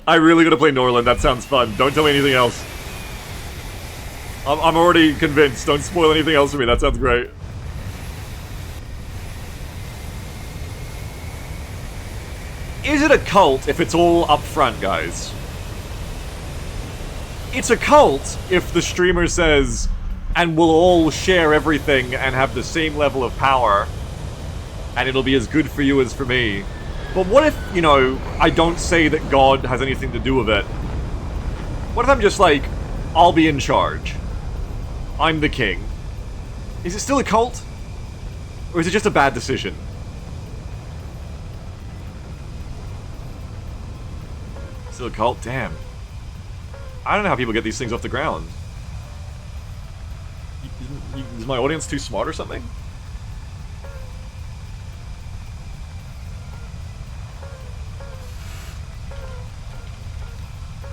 I really gotta play Norland, that sounds fun. Don't tell me anything else. I'm already convinced. Don't spoil anything else for me, that sounds great. Is it a cult if it's all up front, guys? It's a cult if the streamer says, and we'll all share everything and have the same level of power, and it'll be as good for you as for me. But what if, you know, I don't say that God has anything to do with it? What if I'm just like, I'll be in charge? I'm the king. Is it still a cult? Or is it just a bad decision? Still a cult? Damn. I don't know how people get these things off the ground. Is my audience too smart or something?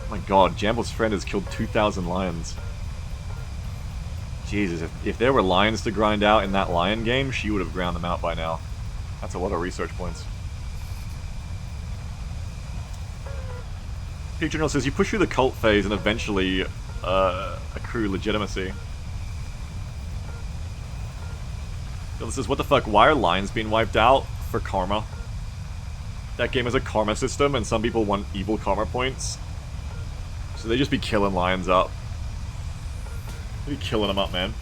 Oh my god, Jamble's friend has killed 2,000 lions. Jesus, if there were lions to grind out in that lion game, she would have ground them out by now. That's a lot of research points. P-General says, you push through the cult phase and eventually accrue legitimacy. Phil says, what the fuck, why are lions being wiped out? For karma. That game has a karma system and some people want evil karma points. So they just be killing lions up. They be killing them up, man.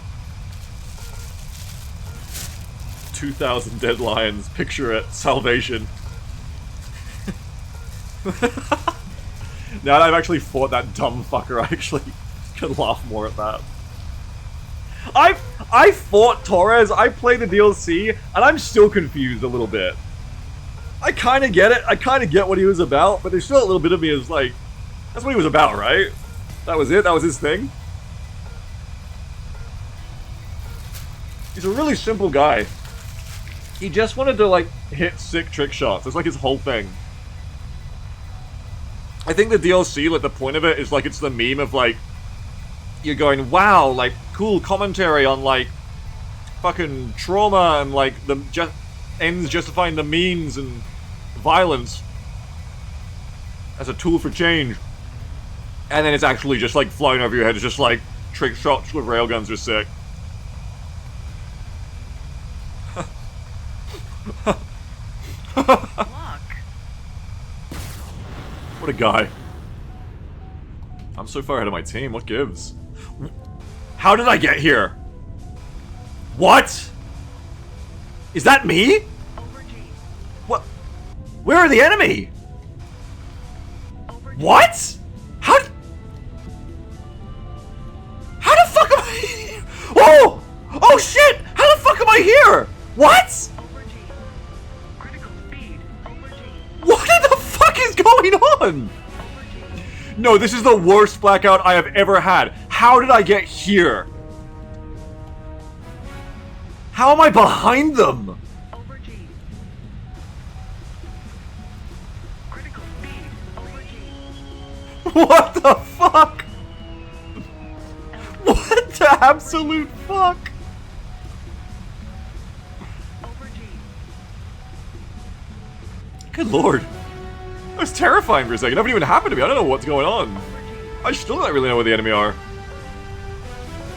2,000 dead lions, picture it, salvation. Now that I've actually fought that dumb fucker, I actually can laugh more at that. I fought Torres, I played the DLC, and I'm still confused a little bit. I kinda get it, I kinda get what he was about, but there's still a little bit of me is like, that's what he was about, right? That was it, that was his thing. He's a really simple guy. He just wanted to, like, hit sick trick shots. That's like his whole thing. I think the DLC, like, the point of it is, like, it's the meme of, like, you're going, wow, like, cool commentary on, like, fucking trauma and, like, the ends justifying the means and violence as a tool for change. And then it's actually just, like, flying over your head. It's just, like, trick shots with railguns are sick. What a guy. I'm so far ahead of my team, what gives? How did I get here? What? Is that me? What? Where are the enemy? What? How the fuck am I? Oh! Oh shit! How the fuck am I here? What? What the fuck is going on? No, this is the worst blackout I have ever had. How did I get here? How am I behind them? What the fuck? What the absolute fuck? Good lord. That was terrifying for a second. Nothing even happened to me. I don't know what's going on. I still don't really know where the enemy are.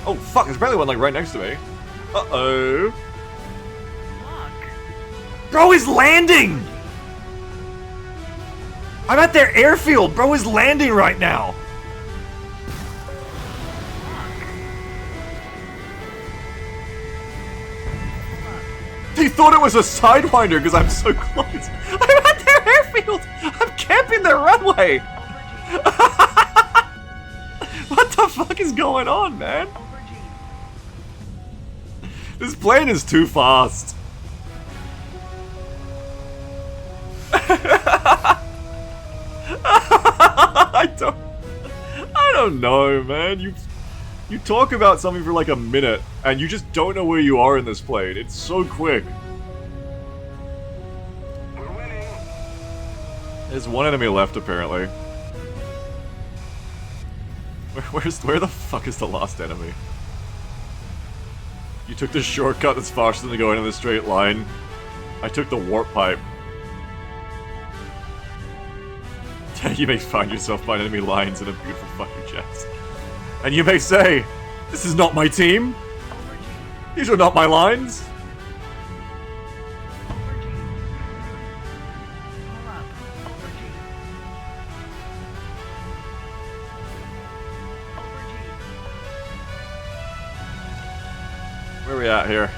Oh fuck, there's apparently one like right next to me. Uh-oh. Bro is landing! I'm at their airfield! Bro is landing right now! They thought it was a Sidewinder because I'm so close. I'm at their airfield! I'm camping their runway! What the fuck is going on, man? This plane is too fast. I don't know, man. You talk about something for like a minute, and you just don't know where you are in this plane. It's so quick. We're winning. There's one enemy left, apparently. Where the fuck is the last enemy? You took the shortcut that's faster than going in the straight line. I took the warp pipe. You may find yourself behind enemy lines in a beautiful fucking chest. And you may say, this is not my team. These are not my lines. Where are we at here?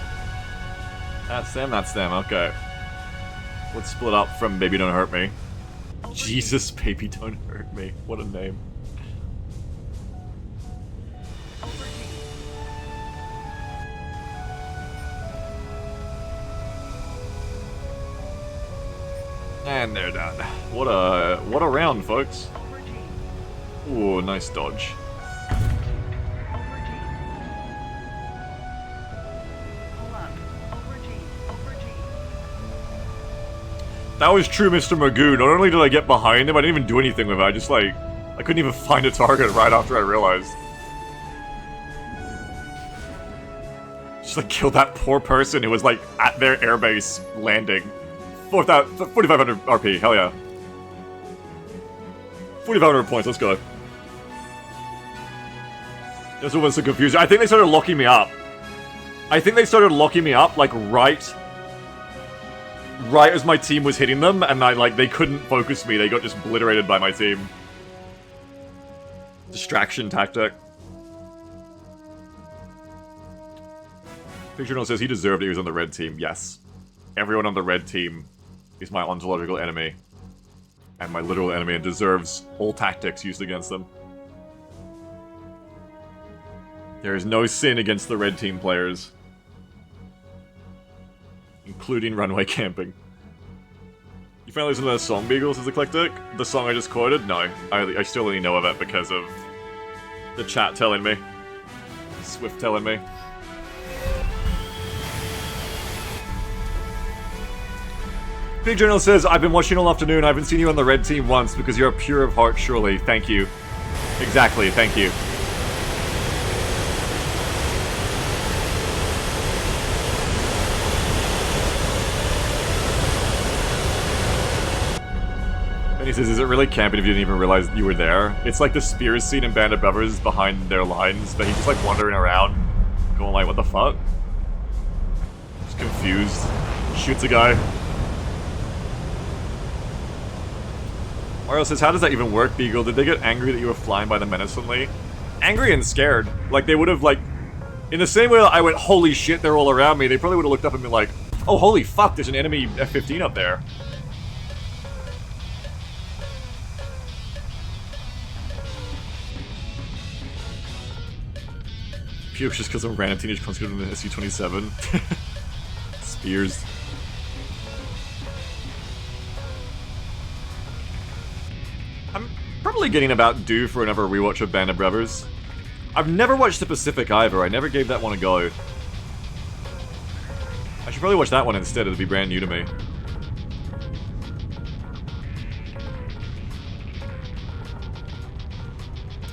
That's them, okay. Let's split up from Baby Don't Hurt Me. Jesus, Baby Don't Hurt Me. What a name. And they're done. What a round, folks. Ooh, nice dodge. That was true, Mr. Magoo. Not only did I get behind him, I didn't even do anything with it. I just, like, I couldn't even find a target right after I realized. Just, like, kill that poor person who was, like, at their airbase landing. 4,500 RP, hell yeah. 4,500 points, let's go. This one was so confusing. I think they started locking me up. Like, right as my team was hitting them, and they couldn't focus me. They got just obliterated by my team. Distraction tactic. Picture Journal says he deserved it, he was on the red team. Yes. Everyone on the red team is my ontological enemy. And my literal enemy, and deserves all tactics used against them. There is no sin against the red team players. Including runway camping. You finally listen to that song, Beagles, is eclectic? The song I just quoted? No. I still only know of it because of the chat telling me. Swift telling me. Big Journal says, I've been watching all afternoon, I haven't seen you on the red team once because you're pure of heart, surely. Thank you. Exactly, thank you. He says, is it really camping if you didn't even realize you were there? It's like the Spears scene in Band of Brothers behind their lines, but he's just like wandering around, going like, what the fuck? Just confused. Shoots a guy. Mario says, how does that even work, Beagle? Did they get angry that you were flying by them menacingly? Angry and scared. Like, they would have, like... In the same way that I went, holy shit, they're all around me, they probably would have looked up and been like, oh, holy fuck, there's an enemy F-15 up there. Pure just because some random teenage consequent in the SU-27. Spears. I'm probably getting about due for another rewatch of Band of Brothers. I've never watched The Pacific either, I never gave that one a go. I should probably watch that one instead, it'll be brand new to me.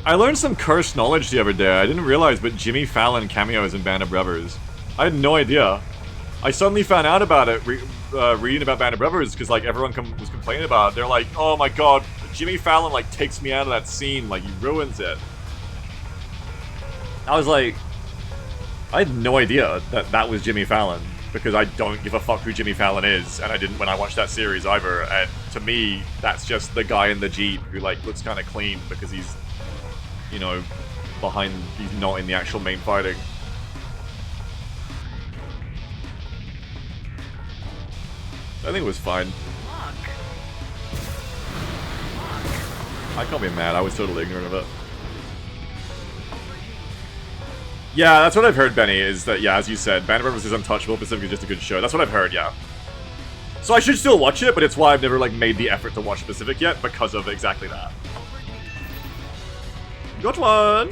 I learned some cursed knowledge the other day. I didn't realize, but Jimmy Fallon cameos in Band of Brothers. I had no idea. I suddenly found out about it reading about Band of Brothers because like everyone was complaining about it. They're like, "Oh my god, Jimmy Fallon like takes me out of that scene, like he ruins it." I was like, I had no idea that that was Jimmy Fallon because I don't give a fuck who Jimmy Fallon is, and I didn't when I watched that series either. And to me, that's just the guy in the Jeep who like looks kind of clean because he's, you know, he's not in the actual main fighting. I think it was fine. I can't be mad, I was totally ignorant of it. Yeah, that's what I've heard, Benny, is that, yeah, as you said, Band of Brothers is untouchable, Pacific is just a good show. That's what I've heard, yeah. So I should still watch it, but it's why I've never, like, made the effort to watch Pacific yet, because of exactly that. Got one!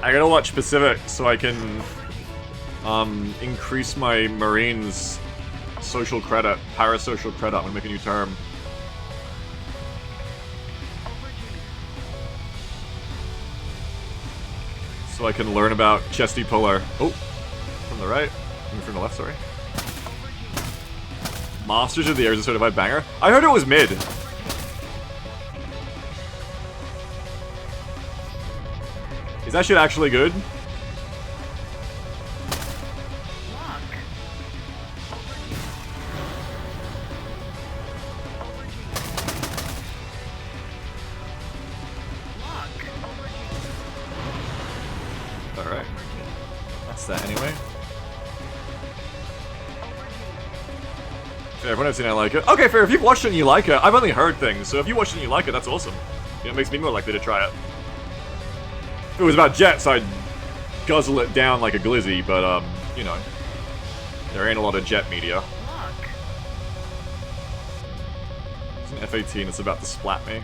I gotta watch Pacific so I can increase my Marines' social credit, parasocial credit. I'm gonna make a new term. So I can learn about Chesty Puller. Oh, from the right. From the left, sorry. Masters of the Air is a certified banger. I heard it was mid. Is that shit actually good? Alright. That's that anyway. Fair, everyone I've seen I like it. Okay, fair, if you've watched it and you like it, I've only heard things, so if you watched it and you like it, that's awesome. You know, it makes me more likely to try it. If it was about jets, I'd guzzle it down like a glizzy, but, you know, there ain't a lot of jet media. It's an F-18 that's about to splat me.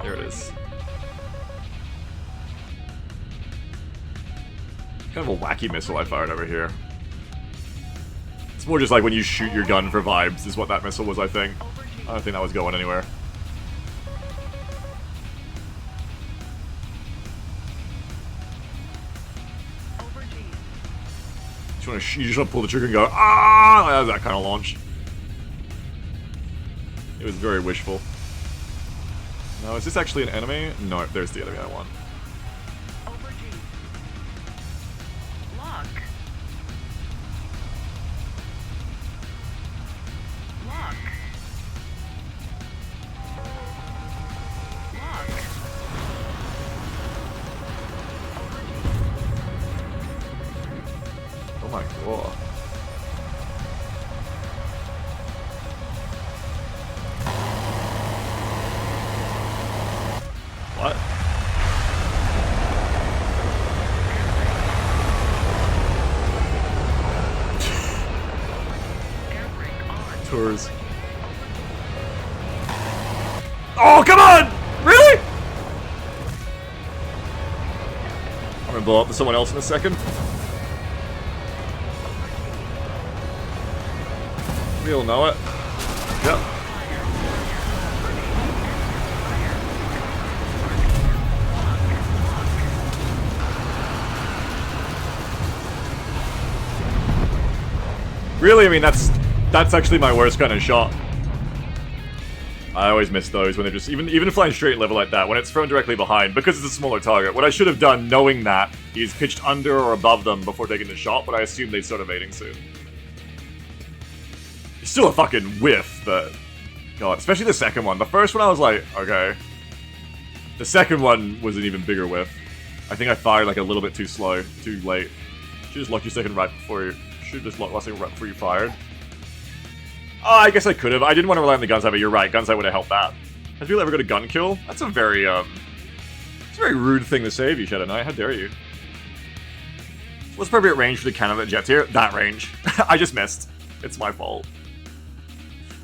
There it is. Kind of a wacky missile I fired over here. It's more just like when you shoot your gun for vibes, is what that missile was, I think. I don't think that was going anywhere. You just want to pull the trigger and go, ah! That was that kind of launch. It was very wishful. No, is this actually an enemy? No, there's the enemy I want. Oh my god. What? Tours. Oh, come on! Really? I'm gonna blow up to someone else in a second. We'll know it. Yep. Really, I mean, that's actually my worst kind of shot. I always miss those when they're just, even flying straight level like that, when it's thrown directly behind, because it's a smaller target. What I should have done, knowing that, is pitched under or above them before taking the shot, but I assumed they'd start evading soon. It's still a fucking whiff, but... God, especially the second one. The first one I was like, okay. The second one was an even bigger whiff. I think I fired like a little bit too slow, too late. Should just lock your second right before you... Should just lock last second right before you fired. Oh, I guess I could have. I didn't want to rely on the gunsight, but you're right. Gunsight would have helped that. Has people ever got a gun kill? That's a very, it's a very rude thing to say of you, Shadow Knight. How dare you? What's appropriate range for the cannon that jets here? That range. I just missed. It's my fault.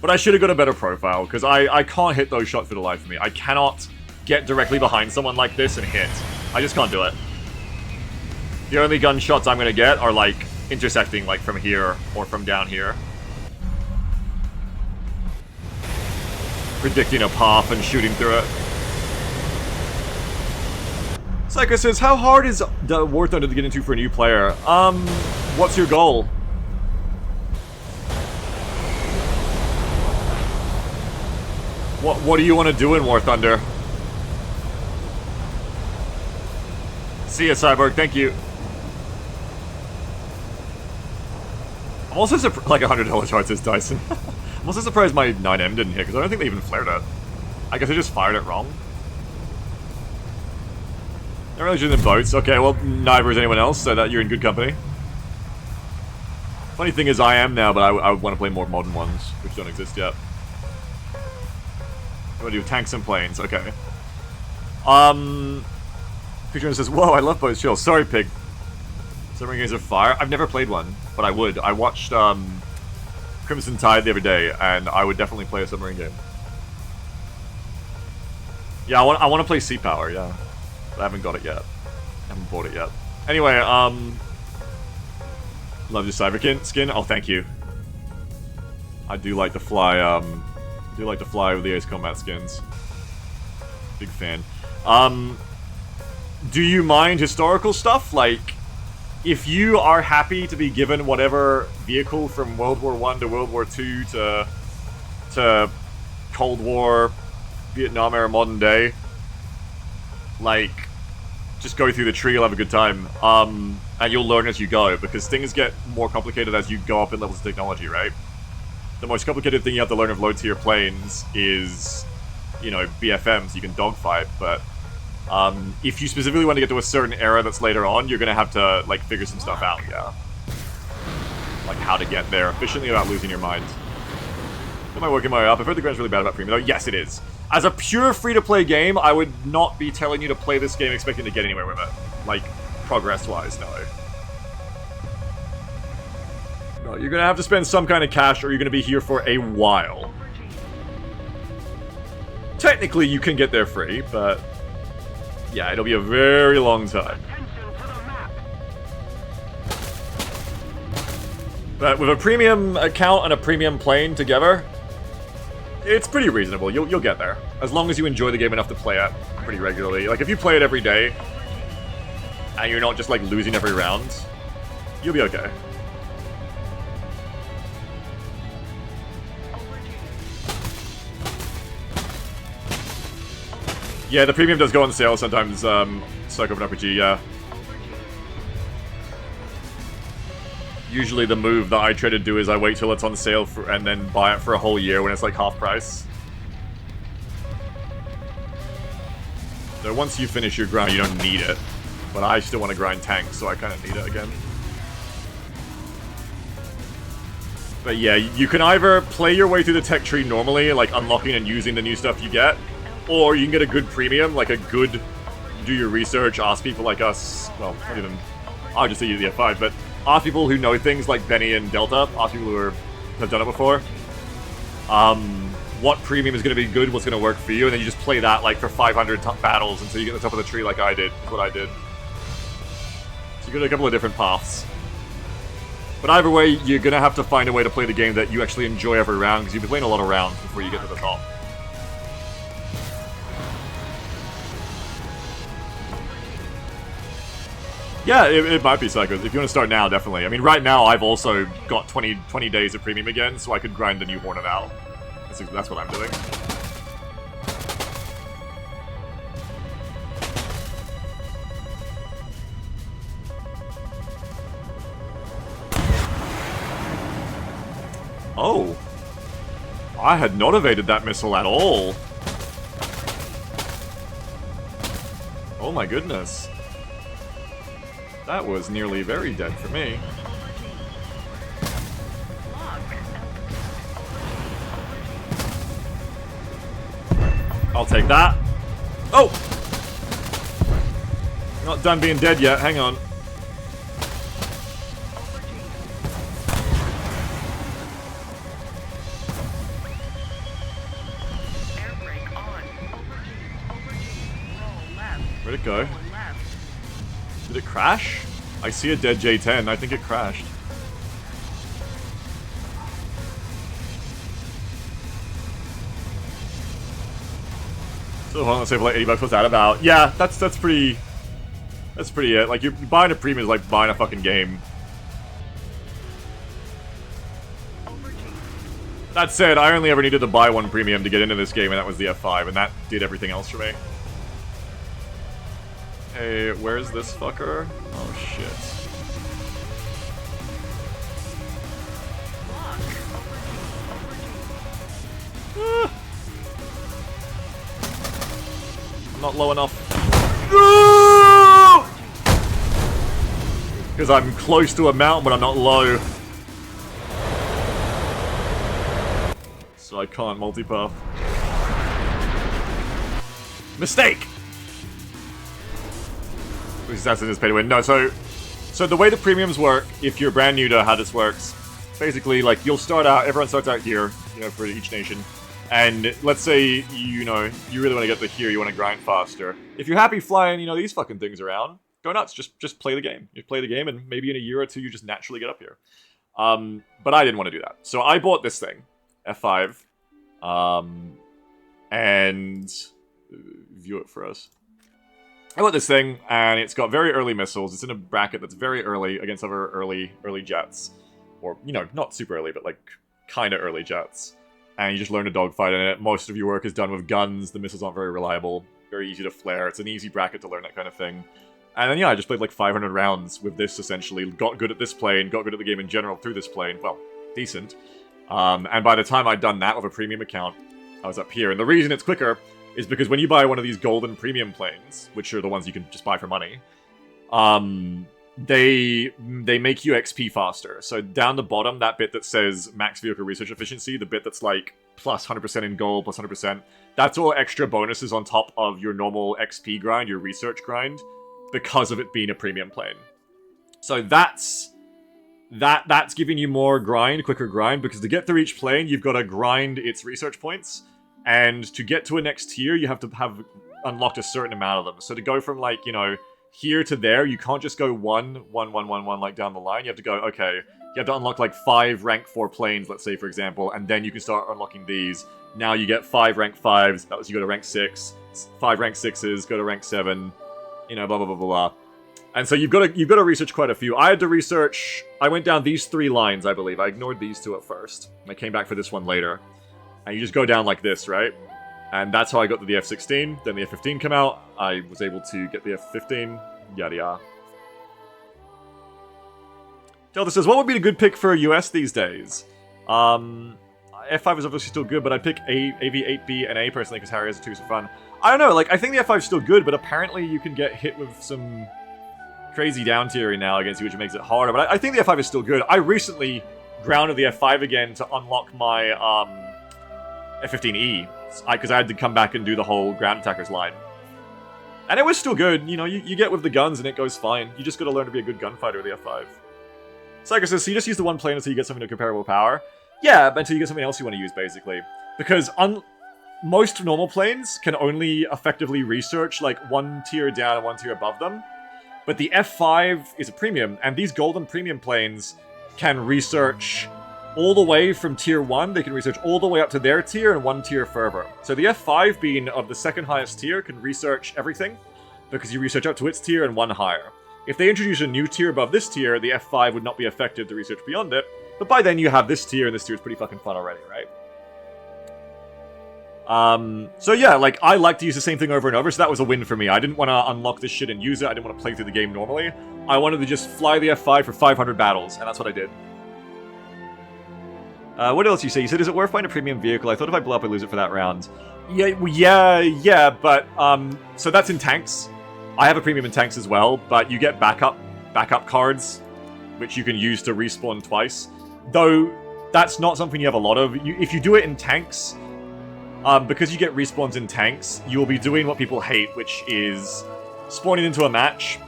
But I should have got a better profile, because I can't hit those shots for the life of me. I cannot get directly behind someone like this and hit. I just can't do it. The only gunshots I'm going to get are, like, intersecting, like, from here or from down here. Predicting a path and shooting through it. Psycho says, how hard is the War Thunder to get into for a new player? What's your goal? What do you want to do in War Thunder? See ya, Cyborg, thank you. I'm also like $100 hard, says Dyson. I'm also surprised my 9M didn't hit, because I don't think they even flared it. I guess I just fired it wrong. Not really interested in boats. Okay, well, neither is anyone else, so that you're in good company. Funny thing is, I am now, but I want to play more modern ones, which don't exist yet. I'm gonna do tanks and planes, okay. Picture says, whoa, I love boats, chill. Sorry, Pig. Submarine games are fire. I've never played one, but I would. I watched, Crimson Tide the other day, and I would definitely play a submarine game. Yeah, I want to play Sea Power, yeah. But I haven't got it yet. I haven't bought it yet. Anyway, love your Cyberkin skin. Oh, thank you. I do like to fly, I do like to fly with the Ace Combat skins. Big fan. Do you mind historical stuff? Like, if you are happy to be given whatever vehicle from World War I to World War II to Cold War, Vietnam era, modern day, like, just go through the tree, you'll have a good time. And you'll learn as you go, because things get more complicated as you go up in levels of technology, right? The most complicated thing you have to learn of low-tier planes is, you know, BFMs, you can dogfight, but if you specifically want to get to a certain era that's later on, you're gonna have to, like, figure some stuff out, yeah. Like, how to get there efficiently without losing your mind. Am I working my way up? I've heard the grant's really bad about premium, though. Yes, it is. As a pure free-to-play game, I would not be telling you to play this game expecting to get anywhere with it. Like, progress-wise, no. No, you're gonna have to spend some kind of cash, or you're gonna be here for a while. Technically, you can get there free, but yeah, it'll be a very long time. But with a premium account and a premium plane together, it's pretty reasonable. You'll get there. As long as you enjoy the game enough to play it pretty regularly. Like, if you play it every day, and you're not just, like, losing every round, you'll be okay. Yeah, the premium does go on sale sometimes, Psych Open RPG, yeah. Usually the move that I try to do is I wait till it's on sale and then buy it for a whole year when it's like half price. So once you finish your grind, you don't need it. But I still want to grind tanks, so I kind of need it again. But yeah, you can either play your way through the tech tree normally, like unlocking and using the new stuff you get, or you can get a good premium, like a good do your research, ask people like us, well, not even, I'll just say you the F5, but ask people who know things like Benny and Delta, ask people who have done it before, what premium is going to be good, what's going to work for you, and then you just play that like for 500 battles until you get to the top of the tree like I did, is what I did. So you got a couple of different paths. But either way, you're going to have to find a way to play the game that you actually enjoy every round, because you'll be playing a lot of rounds before you get to the top. Yeah, it might be Psychos. If you want to start now, definitely. I mean, right now, I've also got 20 days of premium again, so I could grind the new Hornet out. That's what I'm doing. Oh. I had not evaded that missile at all. Oh my goodness. That was nearly very dead for me. I'll take that. Oh! Not done being dead yet, hang on. Where'd it go? Did it crash? I see a dead J-10. I think it crashed. So hold on, save like 80 bucks. What's that about? Yeah, that's pretty. That's pretty it. Like, you're buying a premium is like buying a fucking game. That said, I only ever needed to buy one premium to get into this game, and that was the F5, and that did everything else for me. Hey, where's this fucker? Oh shit. I'm not low enough. Because I'm close to a mountain, but I'm not low. So I can't multipath. Mistake! Assassins pay to win. No, so the way the premiums work, if you're brand new to how this works, basically, like, you'll start out, everyone starts out here, you know, for each nation. And let's say, you know, you really want to get to here, you want to grind faster. If you're happy flying, you know, these fucking things around, go nuts. Just play the game. You play the game, and maybe in a year or two, you just naturally get up here. But I didn't want to do that. So I bought this thing, F5. And view it for us. I got this thing, and it's got very early missiles. It's in a bracket that's very early against other early jets. Or, you know, not super early, but like kind of early jets. And you just learn to dogfight in it. Most of your work is done with guns. The missiles aren't very reliable. Very easy to flare. It's an easy bracket to learn that kind of thing. And then, yeah, I just played like 500 rounds with this, essentially. Got good at this plane, got good at the game in general through this plane. Well, decent. And by the time I'd done that with a premium account, I was up here. And the reason it's quicker is because when you buy one of these golden premium planes, which are the ones you can just buy for money, they make you XP faster. So down the bottom, that bit that says max vehicle research efficiency, the bit that's like plus 100% in gold, plus 100%, that's all extra bonuses on top of your normal XP grind, your research grind, because of it being a premium plane. So that's giving you more grind, quicker grind, because to get through each plane, you've got to grind its research points. And to get to a next tier, you have to have unlocked a certain amount of them. So to go from, like, you know, here to there, you can't just go one, like, down the line. You have to go, okay, you have to unlock, like, 5 rank 4 planes, let's say, for example, and then you can start unlocking these. Now you get 5 rank 5s, that lets you go to rank 6, 5 rank 6s, go to rank 7, you know, blah, blah, blah, blah, blah. And so you've got to research quite a few. I had to research, I went down these 3 lines, I believe. I ignored these 2 at first. I came back for this one later. And you just go down like this, right? And that's how I got to the F-16. Then the F-15 came out. I was able to get the F-15. Yada yada. Delta says, what would be a good pick for US these days? F5 is obviously still good, but I'd pick AV-8B and A personally because Harriers are too so fun. I don't know, like, I think the F5 is still good, but apparently you can get hit with some crazy down tiering now against you, which makes it harder. But I think the F5 is still good. I recently grounded the F5 again to unlock my, F-15E, because I had to come back and do the whole ground attackers line. And it was still good, you know, you get with the guns and it goes fine. You just gotta learn to be a good gunfighter with the F5. Psycho says, so you just use the one plane until you get something to comparable power? Yeah, but until you get something else you want to use, basically. Because most normal planes can only effectively research, like, 1 tier down and 1 tier above them. But the F5 is a premium, and these golden premium planes can research all the way from tier 1, they can research all the way up to their tier and 1 tier further. So the F5 being of the second highest tier can research everything, because you research up to its tier and 1 higher. If they introduce a new tier above this tier, the F5 would not be effective to research beyond it, but by then you have this tier, and this tier is pretty fucking fun already, right? So yeah, like, I like to use the same thing over and over, so that was a win for me. I didn't want to unlock this shit and use it, I didn't want to play through the game normally. I wanted to just fly the F5 for 500 battles, and that's what I did. What else you say? You said, is it worth buying a premium vehicle? I thought if I blow up, I'd lose it for that round. Yeah, but, so that's in tanks. I have a premium in tanks as well, but you get backup cards, which you can use to respawn twice. Though, that's not something you have a lot of. If you do it in tanks, because you get respawns in tanks, you will be doing what people hate, which is spawning into a match.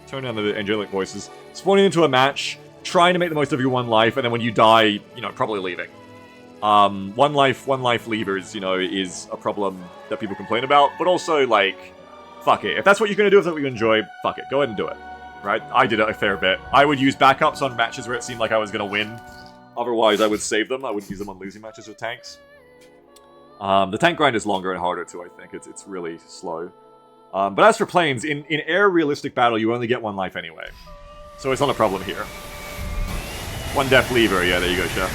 Turn down the angelic voices. Spawning into a match, trying to make the most of your 1 life, and then when you die, you know, probably leaving. 1 life levers, you know, is a problem that people complain about, but also, like, fuck it. If that's what you're gonna do, if that's what you enjoy, fuck it. Go ahead and do it. Right? I did it a fair bit. I would use backups on matches where it seemed like I was gonna win. Otherwise, I would save them. I wouldn't use them on losing matches with tanks. The tank grind is longer and harder too, I think. It's really slow. But as for planes, in air realistic battle, you only get 1 life anyway. So it's not a problem here. 1 death lever, yeah, there you go, Chef.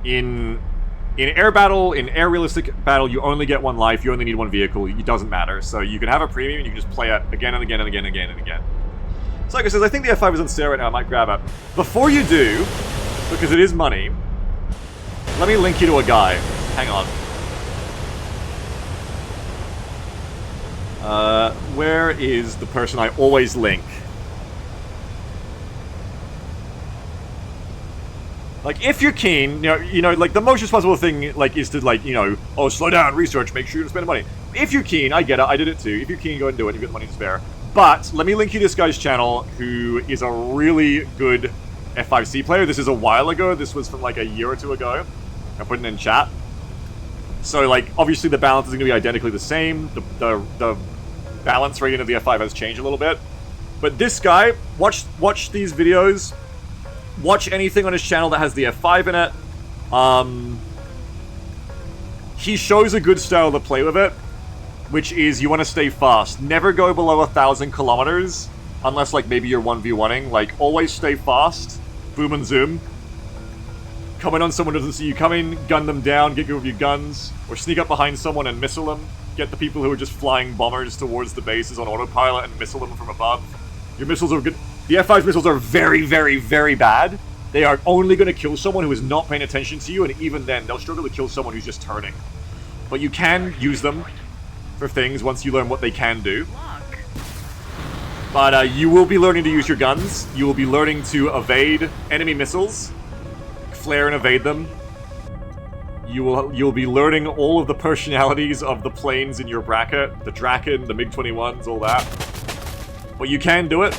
In air battle, in air realistic battle, you only get 1 life, you only need 1 vehicle, it doesn't matter. So you can have a premium, and you can just play it again and again and again and again and again. Psycho says, I think the F5 is on sale right now, I might grab it. Before you do, because it is money, let me link you to a guy. Hang on. Where is the person I always link? Like, if you're keen, you know, like, the most responsible thing, like, is to, like, you know, oh, slow down, research, make sure you don't spend money. If you're keen, I get it, I did it too. If you're keen, go ahead and do it, you've got the money to spare. But, let me link you this guy's channel, who is a really good F5C player. This is a while ago, this was from, like, a year or 2 ago. I put it in chat. So, like, obviously the balance is going to be identically the same. The balance rating of the F5 has changed a little bit. But this guy, watch these videos. Watch anything on his channel that has the F5 in it. He shows a good style to play with it, which is you want to stay fast. Never go below 1,000 kilometers, unless like maybe you're 1v1ing. Like always stay fast, boom and zoom. Come in on someone who doesn't see you coming, gun them down, get good with your guns, or sneak up behind someone and missile them. Get the people who are just flying bombers towards the bases on autopilot and missile them from above. Your missiles are good. The F5 missiles are very, very, very bad. They are only going to kill someone who is not paying attention to you, and even then, they'll struggle to kill someone who's just turning. But you can use them for things once you learn what they can do. But you will be learning to use your guns. You will be learning to evade enemy missiles. Flare and evade them. You'll be learning all of the personalities of the planes in your bracket. The Draken, the MiG-21s, all that. But you can do it.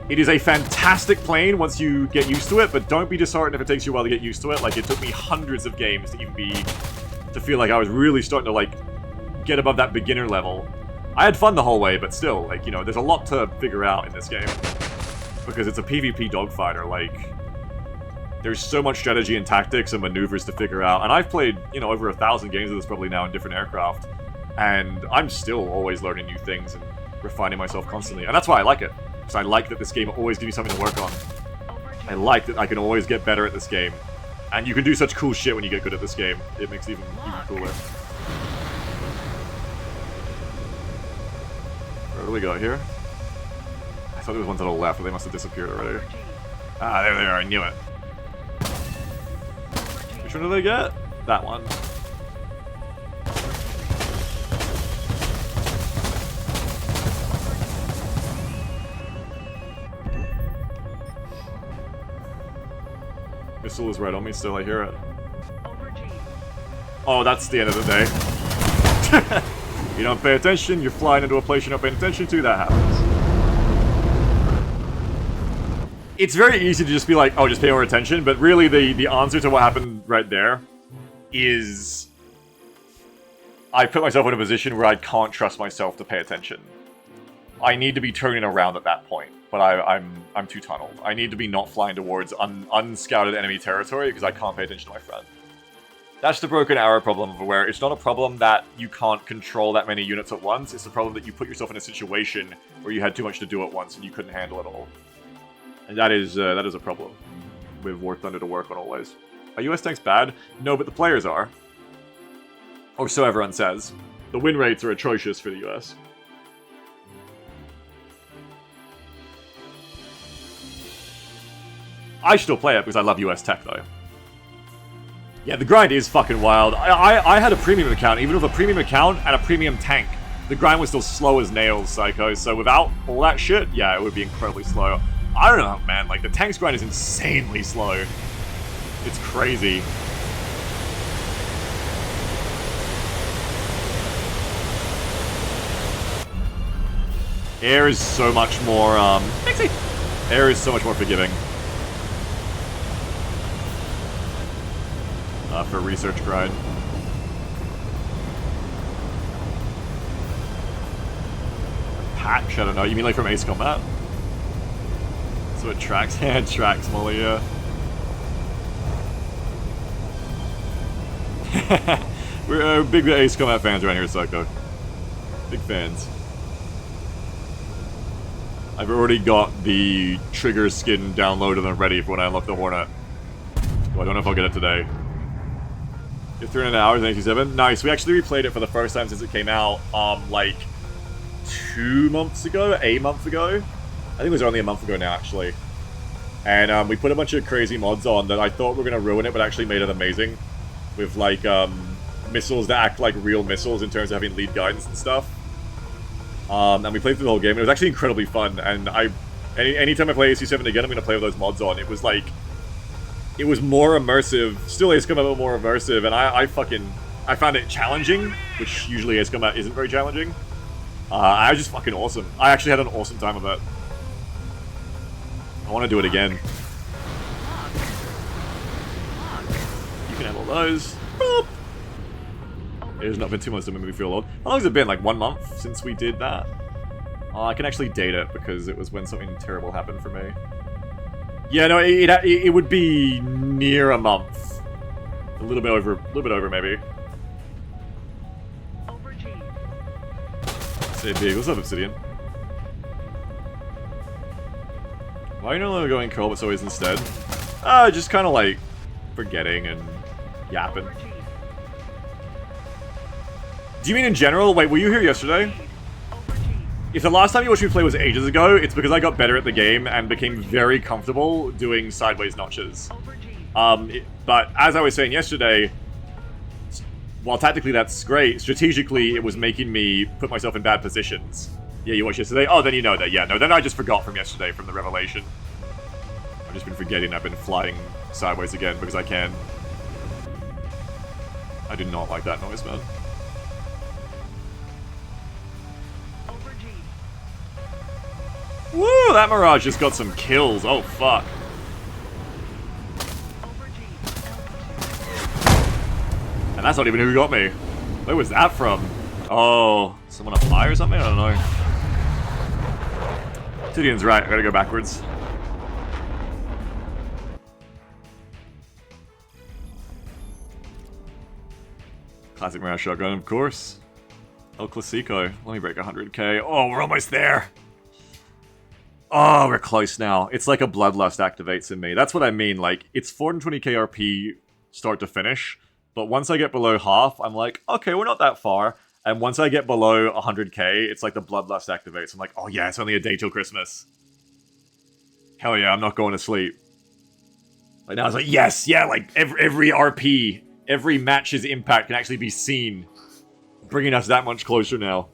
It is a fantastic plane once you get used to it, but don't be disheartened if it takes you a while to get used to it. Like, it took me hundreds of games to feel like I was really starting to, like, get above that beginner level. I had fun the whole way, but still, like, you know, there's a lot to figure out in this game. Because it's a PvP dogfighter, like... There's so much strategy and tactics and maneuvers to figure out. And I've played, you know, over 1,000 games of this probably now in different aircraft. And I'm still always learning new things and refining myself constantly. And that's why I like it. Because I like that this game always gives me something to work on. I like that I can always get better at this game. And you can do such cool shit when you get good at this game. It makes it even cooler. Where do we go here? I thought there was one to the left, but they must have disappeared already. Ah, there they are, I knew it. Which one do they get? That one. Missile is right on me still, I hear it. Oh, that's the end of the day. You don't pay attention, you're flying into a place you're not paying attention to, that happens. It's very easy to just be like, oh, just pay more attention, but really the answer to what happened right there is... I put myself in a position where I can't trust myself to pay attention. I need to be turning around at that point, but I'm too tunneled. I need to be not flying towards unscouted enemy territory because I can't pay attention to my friend. That's the broken arrow problem, where it's not a problem that you can't control that many units at once, it's the problem that you put yourself in a situation where you had too much to do at once and you couldn't handle it all. And that is a problem with War Thunder to work on always. Are US tanks bad? No, but the players are. Or so everyone says. The win rates are atrocious for the US. I still play it because I love US tech, though. Yeah, the grind is fucking wild. I had a premium account. Even with a premium account and a premium tank, the grind was still slow as nails, Psycho. So without all that shit, yeah, it would be incredibly slow. I don't know, man. Like, the tank's grind is insanely slow. It's crazy. Air is so much more, Air is so much more forgiving. For research grind. Patch? I don't know. You mean like from Ace Combat? So it tracks? Yeah, it tracks Molly, yeah. We're big Ace Combat fans around here, Psycho. Big fans. I've already got the trigger skin downloaded and ready for when I unlock the Hornet. Well, I don't know if I'll get it today. You're 300 hours in 87. Nice. We actually replayed it for the first time since it came out, like, 2 months ago? A month ago? I think it was only a month ago now, actually. And we put a bunch of crazy mods on that I thought were going to ruin it, but actually made it amazing. With, like, missiles that act like real missiles in terms of having lead guidance and stuff. And we played through the whole game. It was actually incredibly fun. And anytime I play AC7 again, I'm going to play with those mods on. It was like... It was more immersive, still Ace Combat, but more immersive, and I found it challenging, which usually Ace Combat isn't very challenging. I was just fucking awesome. I actually had an awesome time with it. I want to do it again. You can have all those. Boop. It has not been 2 months to make me feel old. How long has it been? Like 1 month since we did that? I can actually date it because it was when something terrible happened for me. Yeah, no, it would be near a month A little bit over maybe. Say big. What's up, Obsidian? Why are you no longer going cold, but it's always instead? Just kind of like forgetting and yapping. Do you mean in general? Wait, were you here yesterday? If the last time you watched me play was ages ago, it's because I got better at the game and became very comfortable doing sideways notches. But as I was saying yesterday, while tactically that's great, strategically it was making me put myself in bad positions. Yeah, you watched yesterday? Oh, then you know that. Yeah, no, then I just forgot from yesterday, from the revelation. I've just been forgetting I've been flying sideways again because I can. I do not like that noise, man. Woo, that Mirage just got some kills. Oh, fuck. And that's not even who got me. Where was that from? Oh, someone up high or something? I don't know. Tidian's right, I gotta go backwards. Classic Mirage shotgun, of course. El Clasico. Let me break 100k. Oh, we're almost there. Oh, we're close now. It's like a bloodlust activates in me. That's what I mean. Like, it's 420k RP start to finish. But once I get below half, I'm like, okay, we're not that far. And once I get below 100k, it's like the bloodlust activates. I'm like, oh yeah, it's only a day till Christmas. Hell yeah, I'm not going to sleep. Like now it's like, yes, yeah, like every RP, every match's impact can actually be seen. Bringing us that much closer now.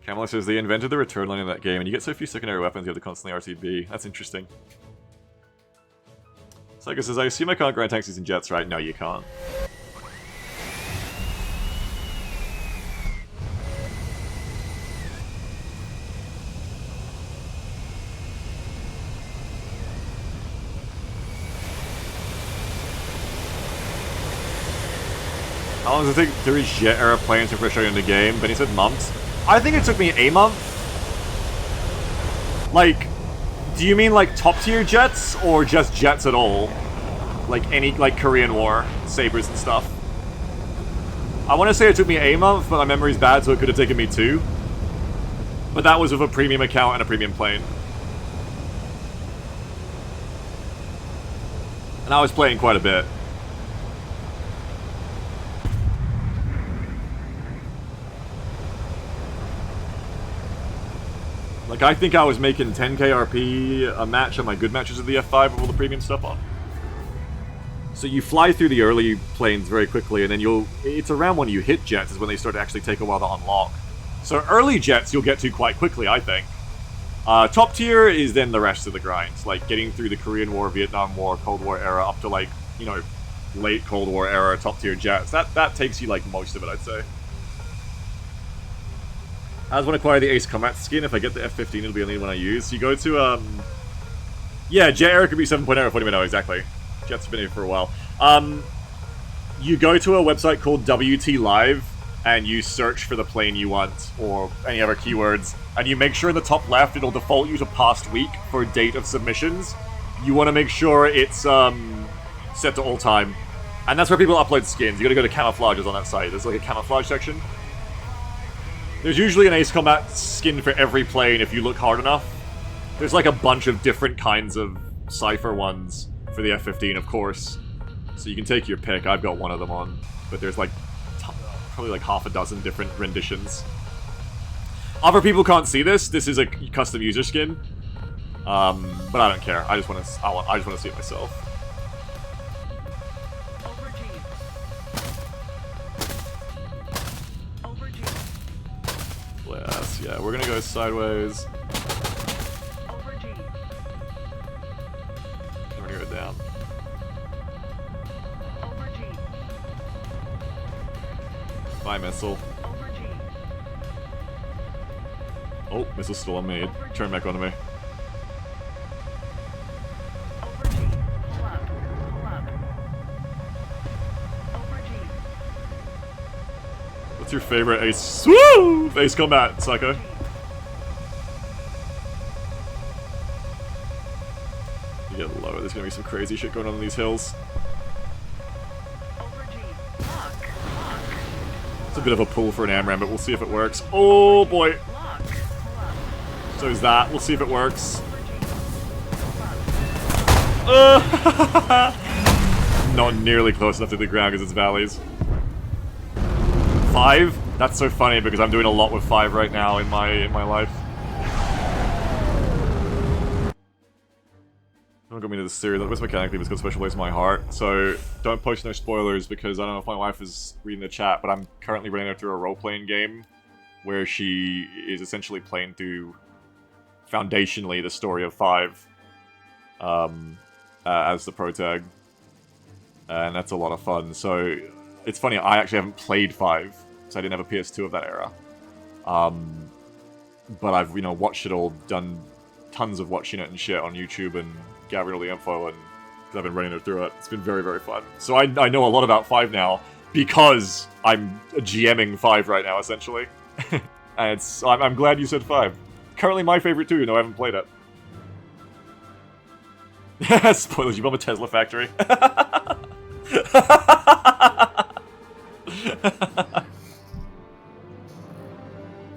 Kamala says they invented the return line in that game, and you get so few secondary weapons you have to constantly RTB. That's interesting. Psycho says, I assume I can't grind tanks using jets, right? No, you can't. How long does it take to reach jet era planes to first show you in the game? Benny said months. I think it took me a month. Like, do you mean like top tier jets or just jets at all? Like any, like Korean War, sabers and stuff. I want to say it took me a month, but my memory's bad, so it could have taken me 2. But that was with a premium account and a premium plane. And I was playing quite a bit. Like, I think I was making 10k RP a match on my good matches of the F5 with all the premium stuff on. So you fly through the early planes very quickly, and then it's around when you hit jets is when they start to actually take a while to unlock. So early jets you'll get to quite quickly, I think. Top tier is then the rest of the grinds, like getting through the Korean War, Vietnam War, Cold War era, up to like, you know, late Cold War era top tier jets. That takes you like most of it, I'd say. I just want to acquire the Ace Combat skin. If I get the F-15, it'll be the only one I use. So you go to, yeah, Jet Era could be 7.0 if you know exactly. Jet's been here for a while. You go to a website called WT Live, and you search for the plane you want, or any other keywords, and you make sure in the top left it'll default you to past week for date of submissions. You want to make sure it's set to all time. And that's where people upload skins. You gotta go to camouflages on that site. There's like a camouflage section. There's usually an Ace Combat skin for every plane if you look hard enough. There's like a bunch of different kinds of Cypher ones for the F-15, of course. So you can take your pick. I've got one of them on. But there's like probably like half a dozen different renditions. Other people can't see this. This is a custom user skin. But I don't care. I just want to see it myself. Yes, yeah, we're gonna go sideways. We're gonna go down. Bye, missile. Oh, missile's still on me. Turn back onto me. What's your favorite Ace? Woo! Ace Combat, Psycho. get low. There's gonna be some crazy shit going on in these hills. It's a bit of a pull for an AMRAM, but we'll see if it works. Oh boy! So is that. We'll see if it works. Not nearly close enough to the ground because it's valleys. 5? That's so funny because I'm doing a lot with 5 right now in my life. Don't get me into the series. That was mechanically, but it's got a special place in my heart. So don't post no spoilers because I don't know if my wife is reading the chat, but I'm currently running her through a role-playing game where she is essentially playing through foundationally the story of 5 as the protag. And that's a lot of fun. So it's funny, I actually haven't played 5, so I didn't have a PS2 of that era. But I've, you know, watched it all, done tons of watching it and shit on YouTube and gathering all the info, and I've been running it through it. It's been very, very fun. So I know a lot about 5 now because I'm GMing 5 right now, essentially. And I'm glad you said 5. Currently my favorite too, even though I haven't played it. Spoilers, you built a Tesla factory.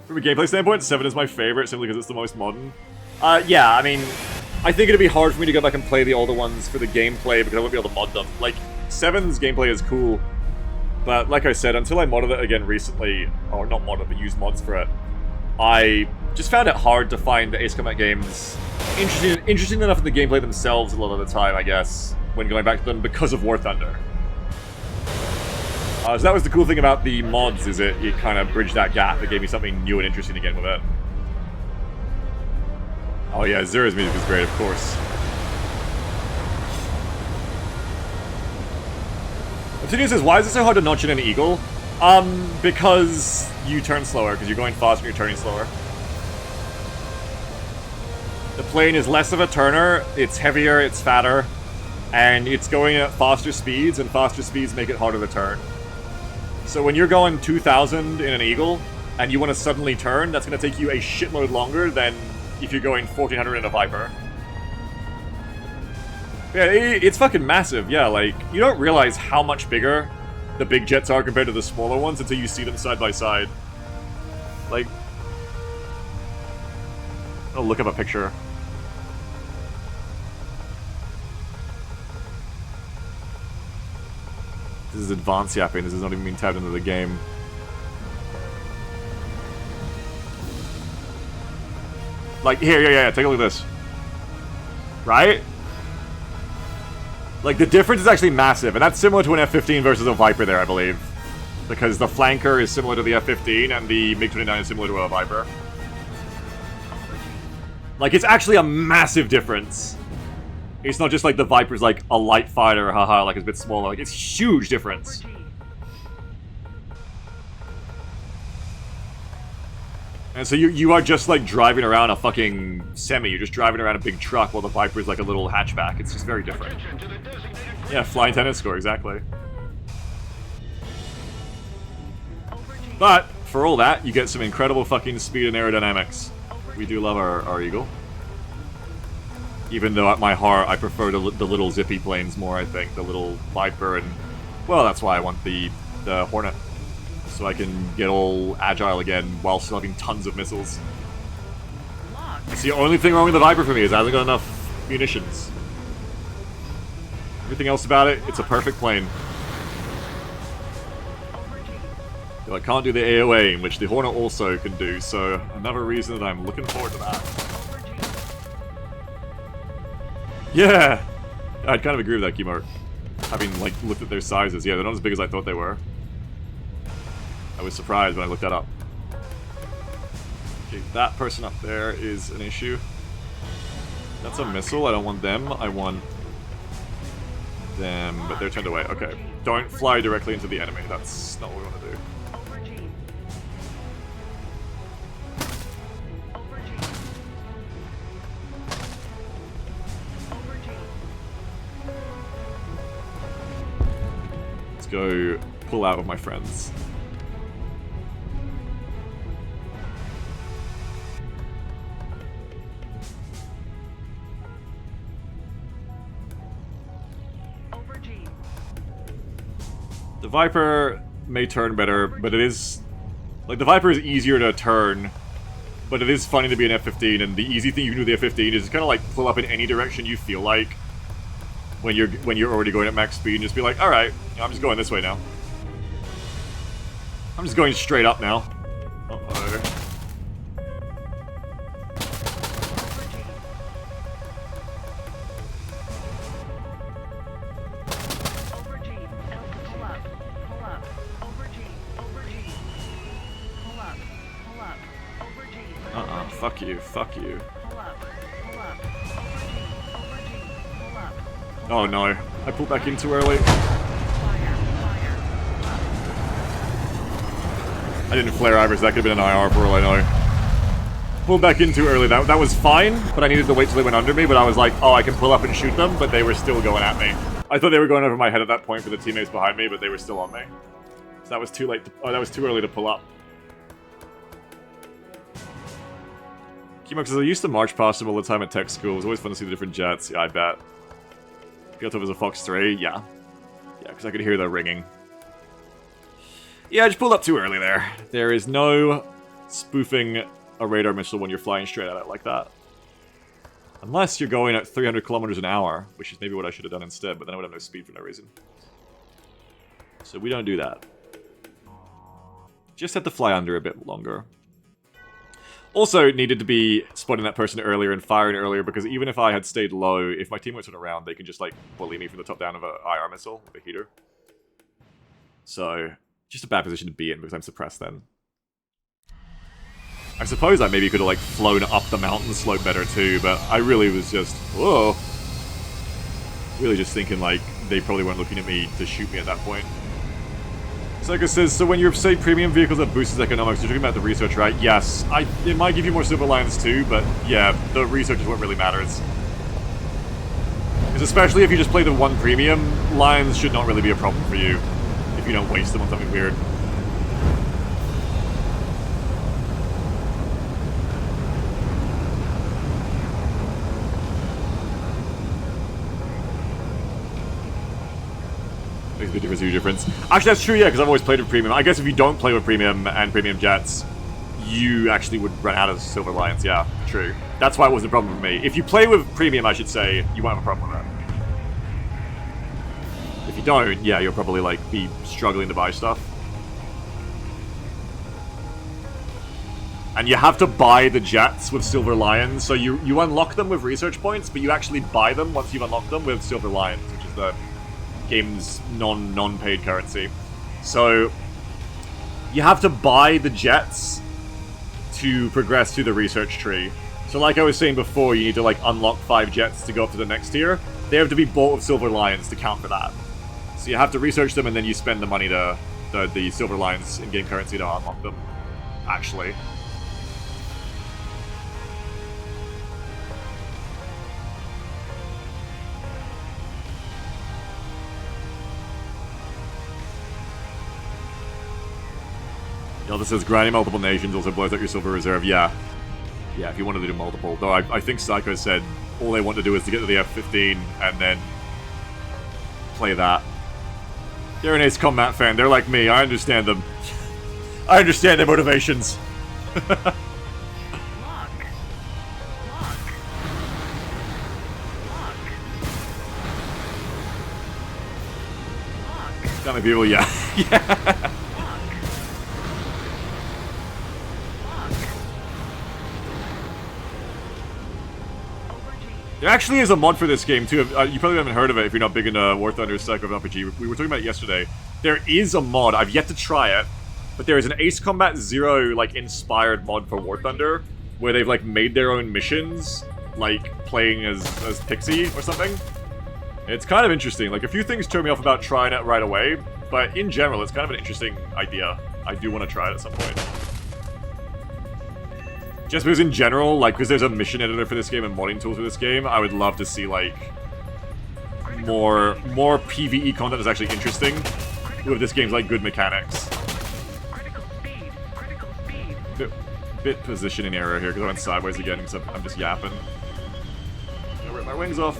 From a gameplay standpoint, 7 is my favorite simply because it's the most modern. Yeah, I mean, I think it'd be hard for me to go back and play the older ones for the gameplay because I wouldn't be able to mod them. Like, 7's gameplay is cool, but like I said, until I modded it again recently, or not modded, but used mods for it, I just found it hard to find the Ace Combat games interesting enough in the gameplay themselves a lot of the time, I guess, when going back to them because of War Thunder. So that was the cool thing about the mods, is it kind of bridged that gap. It gave me something new and interesting again with it. Oh yeah, Zera's music is great, of course. Obsidian says, why is it so hard to notch in an eagle? Because you turn slower, because you're going faster and you're turning slower. The plane is less of a turner, it's heavier, it's fatter, and it's going at faster speeds, and faster speeds make it harder to turn. So when you're going 2,000 in an eagle, and you want to suddenly turn, that's going to take you a shitload longer than if you're going 1,400 in a Viper. Yeah, it's fucking massive, yeah, like, you don't realize how much bigger the big jets are compared to the smaller ones until you see them side by side. Like, I'll look up a picture. This is advanced yapping, this is not even being tabbed into the game. Like, here, yeah, take a look at this. Right? Like, the difference is actually massive, and that's similar to an F-15 versus a Viper there, I believe. Because the flanker is similar to the F-15, and the MiG-29 is similar to a Viper. Like, it's actually a massive difference. It's not just like the Viper's like a light fighter, haha, like it's a bit smaller. Like, it's a huge difference. And so you are just like driving around a fucking semi. You're just driving around a big truck while the Viper's like a little hatchback. It's just very different. Yeah, flying tennis score, exactly. But, for all that, you get some incredible fucking speed and aerodynamics. We do love our Eagle. Even though at my heart, I prefer the little zippy planes more, I think. The little Viper and... Well, that's why I want the Hornet. So I can get all agile again while still having tons of missiles. It's the only thing wrong with the Viper for me, is it hasn't got enough munitions. Everything else about it, it's a perfect plane. Though I can't do the AOA, which the Hornet also can do, so another reason that I'm looking forward to that. Yeah! I'd kind of agree with that, Keymark. Having, like, looked at their sizes. Yeah, they're not as big as I thought they were. I was surprised when I looked that up. Okay, that person up there is an issue. That's a missile. I don't want them. I want them, but they're turned away. Okay. Don't fly directly into the enemy. That's not what we want to do. Let's go pull out with my friends. Viper may turn better, but it is... Like, the Viper is easier to turn, but it is funny to be an F-15, and the easy thing you can do with the F-15 is kind of, like, pull up in any direction you feel like when you're already going at max speed, and just be like, alright, I'm just going this way now. I'm just going straight up now. Uh-oh. Fuck you, fuck you. Oh no, I pulled back in too early. I didn't flare either, so that could have been an IR for all I know. Pulled back in too early, that was fine, but I needed to wait till they went under me, but I was like, oh, I can pull up and shoot them, but they were still going at me. I thought they were going over my head at that point for the teammates behind me, but they were still on me. So that was too late to, that was too early to pull up. Kimo says, I used to march past them all the time at tech school. It was always fun to see the different jets. Yeah, I bet. Felt it was a Fox 3? Yeah. Yeah, because I could hear the ringing. Yeah, I just pulled up too early there. There is no spoofing a radar missile when you're flying straight at it like that. Unless you're going at 300 kilometers an hour, which is maybe what I should have done instead, but then I would have no speed for no reason. So we don't do that. Just had to fly under a bit longer. Also needed to be spotting that person earlier and firing earlier, because even if I had stayed low, if my teammates went around, they can just, like, bully me from the top down of an IR missile, with a heater. So, just a bad position to be in, because I'm suppressed then. I suppose I maybe could have, like, flown up the mountain slope better too, but I really was just, whoa. Really just thinking, like, they probably weren't looking at me to shoot me at that point. Sega says, so when you say premium vehicles that boosts economics, you're talking about the research, right? Yes. It might give you more silver lions too, but yeah, the research is what really matters. Because especially if you just play the one premium, lions should not really be a problem for you if you don't waste them on something weird. Makes a big difference, huge difference. Actually, that's true, yeah, because I've always played with premium. I guess if you don't play with premium and premium jets, you actually would run out of silver lions. Yeah, true. That's why it wasn't a problem for me. If you play with premium, I should say, you won't have a problem with that. If you don't, yeah, you'll probably, like, be struggling to buy stuff. And you have to buy the jets with silver lions, so you unlock them with research points, but you actually buy them once you've unlocked them with silver lions, which is the game's non-paid currency. So you have to buy the jets to progress through the research tree. So like I was saying before, you need to, like, unlock 5 jets to go up to the next tier. They have to be bought with silver lions to count for that. So you have to research them, and then you spend the money to the silver lions in-game currency to unlock them, actually. This says grinding multiple nations also blows out your silver reserve. Yeah. Yeah, if you wanted to do multiple. Though I think Psycho said all they want to do is to get to the F-15 and then play that. They're an Ace Combat fan. They're like me. I understand them. I understand their motivations. Kind of people, yeah. Yeah. There actually is a mod for this game, too. You probably haven't heard of it if you're not big into War Thunder Psycho RPG. We were talking about it yesterday. There is a mod. I've yet to try it, but there is an Ace Combat Zero, like, inspired mod for War Thunder, where they've, like, made their own missions, like, playing as Pixie or something. It's kind of interesting. Like, a few things turn me off about trying it right away, but in general, it's kind of an interesting idea. I do want to try it at some point. Just because in general, like, because there's a mission editor for this game and modding tools for this game, I would love to see, like, more PvE content that's actually interesting with this game's, like, good mechanics. Bit positioning error here, because I went sideways again, because I'm just yapping. I'm gonna rip my wings off.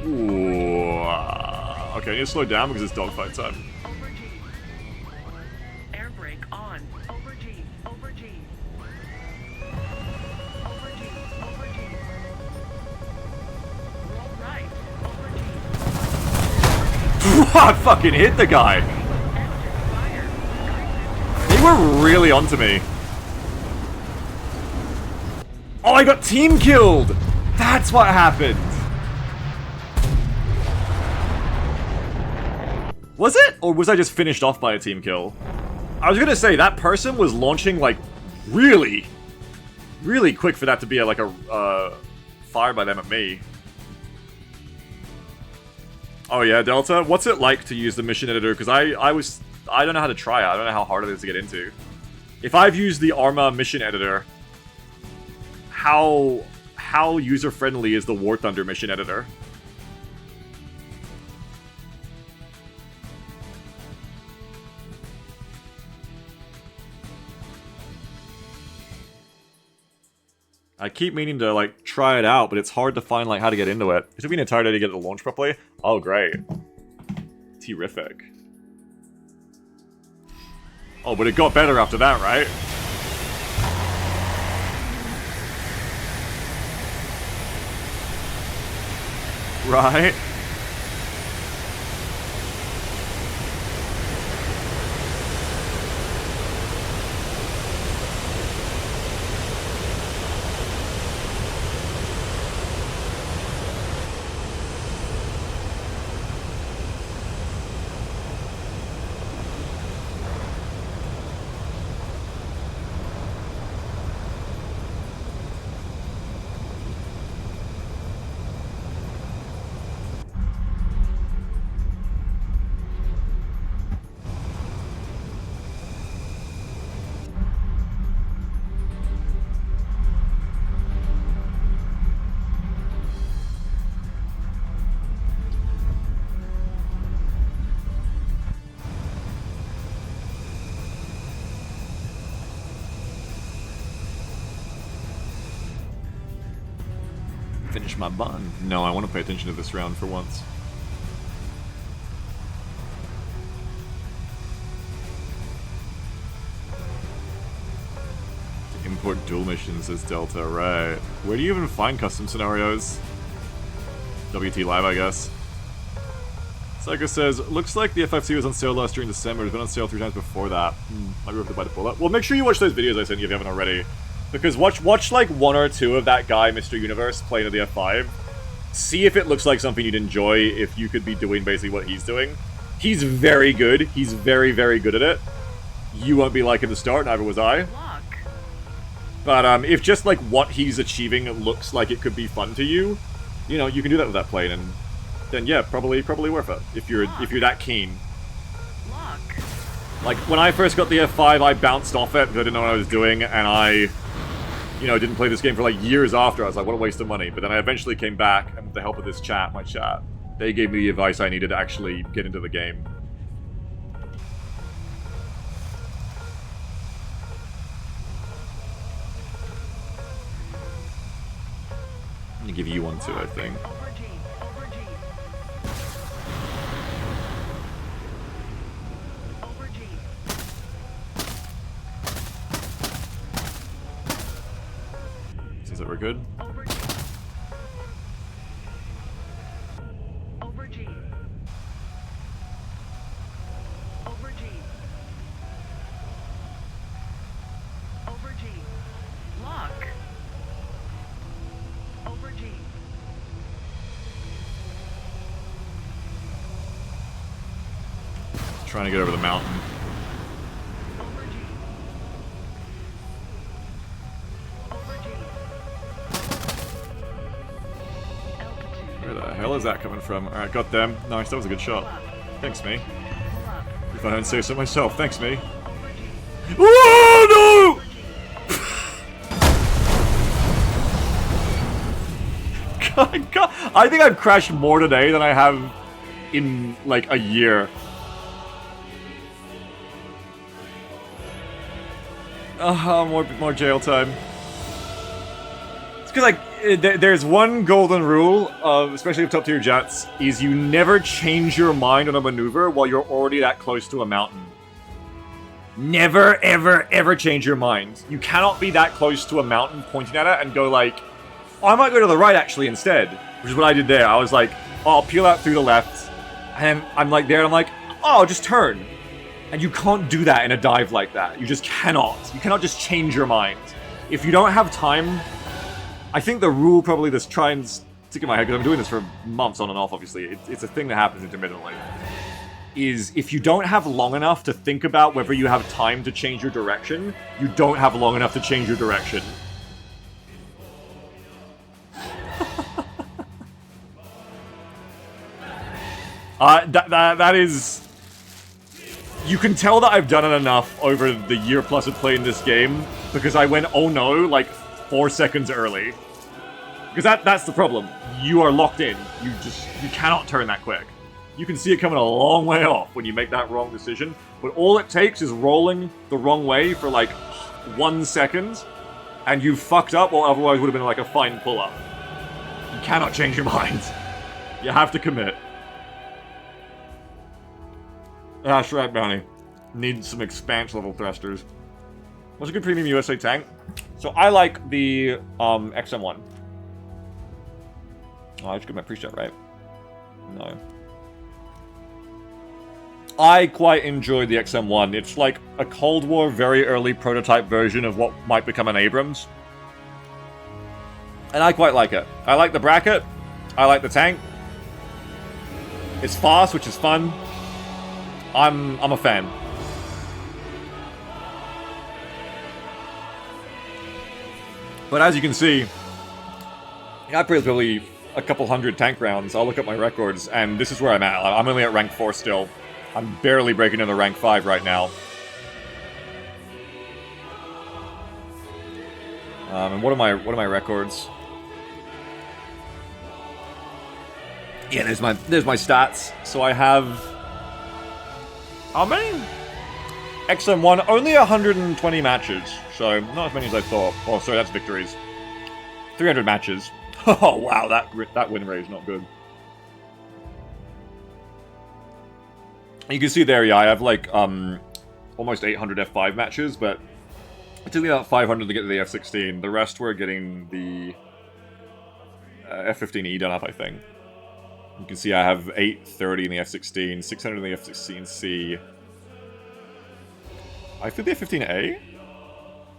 Ooh. Okay, I need to slow down because it's dogfight time. Over G. Air brake on. Over G. Over G. Over G. Over G. Roll right. Over G. I fucking hit the guy. Exit fire. They were really onto me. Oh, I got team killed. That's what happened. Was it? Or was I just finished off by a team kill? I was gonna say, that person was launching, like, really quick for that to be like a fire by them at me. Oh yeah, Delta? What's it like to use the mission editor? Because I don't know how to try it. I don't know how hard it is to get into. If I've used the Arma mission editor, how user-friendly is the War Thunder mission editor? I keep meaning to, like, try it out, but it's hard to find, like, how to get into it. It took me an entire day to get it to launch properly. Oh, great. Terrific. Oh, but it got better after that, right? Right? Finish my bun. No, I want to pay attention to this round for once. To import dual missions as Delta, right. Where do you even find custom scenarios? WT Live, I guess. Psycho says, looks like the FFC was on sale last year in December. It's been on sale 3 times before that. Might be able to buy the bullet. Well, make sure you watch those videos I sent you if you haven't already. Because watch like 1 or 2 of that guy, Mr. Universe, playing at the F5. See if it looks like something you'd enjoy if you could be doing basically what he's doing. He's very good. He's very, very good at it. You won't be like him to start, neither was I. But if just like what he's achieving looks like it could be fun to you, you know, you can do that with that plane, and then yeah, probably worth it if you're that keen. Like when I first got the F5, I bounced off it because I didn't know what I was doing, and I, you know, didn't play this game for like years after. I was like, what a waste of money. But then I eventually came back, and with the help of this chat, my chat, they gave me the advice I needed to actually get into the game. I'm gonna give you one too, I think. Seems like we're good. Over G. Over G. Over G. Lock. Over G. Trying to get over the mountain. Over G. Over G. Altitude. Where the hell is that coming from? Alright, got them. Nice, that was a good shot. Thanks, me. If I don't say so myself, thanks, me. Oh, no! God, I think I've crashed more today than I have in, like, a year. More jail time. It's because, like, There's one golden rule, especially of top tier jets, is you never change your mind on a maneuver while you're already that close to a mountain. Never, ever, ever change your mind. You cannot be that close to a mountain pointing at it and go like, oh, I might go to the right actually instead. Which is what I did there. I was like, oh, I'll peel out through the left. And I'm like there and I'm like, oh, I'll just turn. And you can't do that in a dive like that. You just cannot. You cannot just change your mind. If you don't have time... I think the rule probably this try and stick in my head, because I'm doing this for months on and off, obviously. It's a thing that happens intermittently. Is if you don't have long enough to think about whether you have time to change your direction, you don't have long enough to change your direction. That is... You can tell that I've done it enough over the year plus of playing this game, because I went, oh no, like 4 seconds early. Because that's the problem. You are locked in. You cannot turn that quick. You can see it coming a long way off when you make that wrong decision, but all it takes is rolling the wrong way for like 1 second, and you fucked up what otherwise would have been like a fine pull-up. You cannot change your mind. You have to commit. That's right, Bounty. Need some expanse level thrusters. What's a good premium USA tank? So I like the XM1. Oh, I just got my preset right. No. I quite enjoy the XM1. It's like a Cold War, very early prototype version of what might become an Abrams. And I quite like it. I like the bracket. I like the tank. It's fast, which is fun. I'm a fan. But as you can see, I played probably a couple hundred tank rounds. I'll look up my records, and this is where I'm at. I'm only at rank 4 still. I'm barely breaking into rank 5 right now. And what are my records? Yeah, there's my stats. So I have how many? XM1, only 120 matches, so not as many as I thought. Oh, sorry, that's victories. 300 matches. Oh wow, that win rate is not good. You can see there, yeah, I have like almost 800 F5 matches, but it took me about 500 to get to the F16. The rest were getting the F15E done up, I think. You can see I have 830 in the F16, 600 in the F16C. I flew the F15A?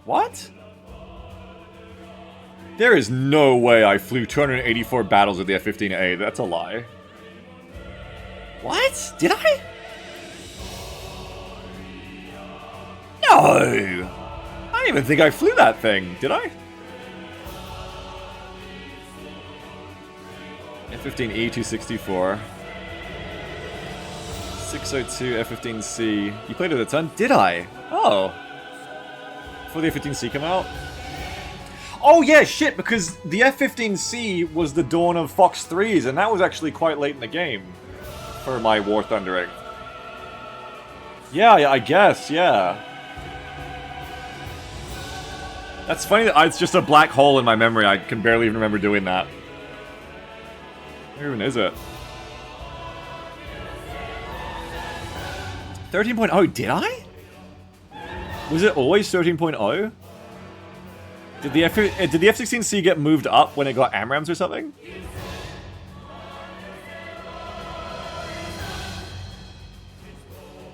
What? There is no way I flew 284 battles with the F15A. That's a lie. What? Did I? No! I don't even think I flew that thing. Did I? F15E 264. 602 F15C. You played it a ton? Did I? Oh. Before the F15C came out? Oh yeah, shit, because the F15C was the dawn of Fox 3s, and that was actually quite late in the game for my War Thundering. Yeah, I guess, yeah. That's funny, it's just a black hole in my memory. I can barely even remember doing that. Where even is it? 13.0, did I? Was it always 13.0? Did the F-16C get moved up when it got AMRAAMs or something?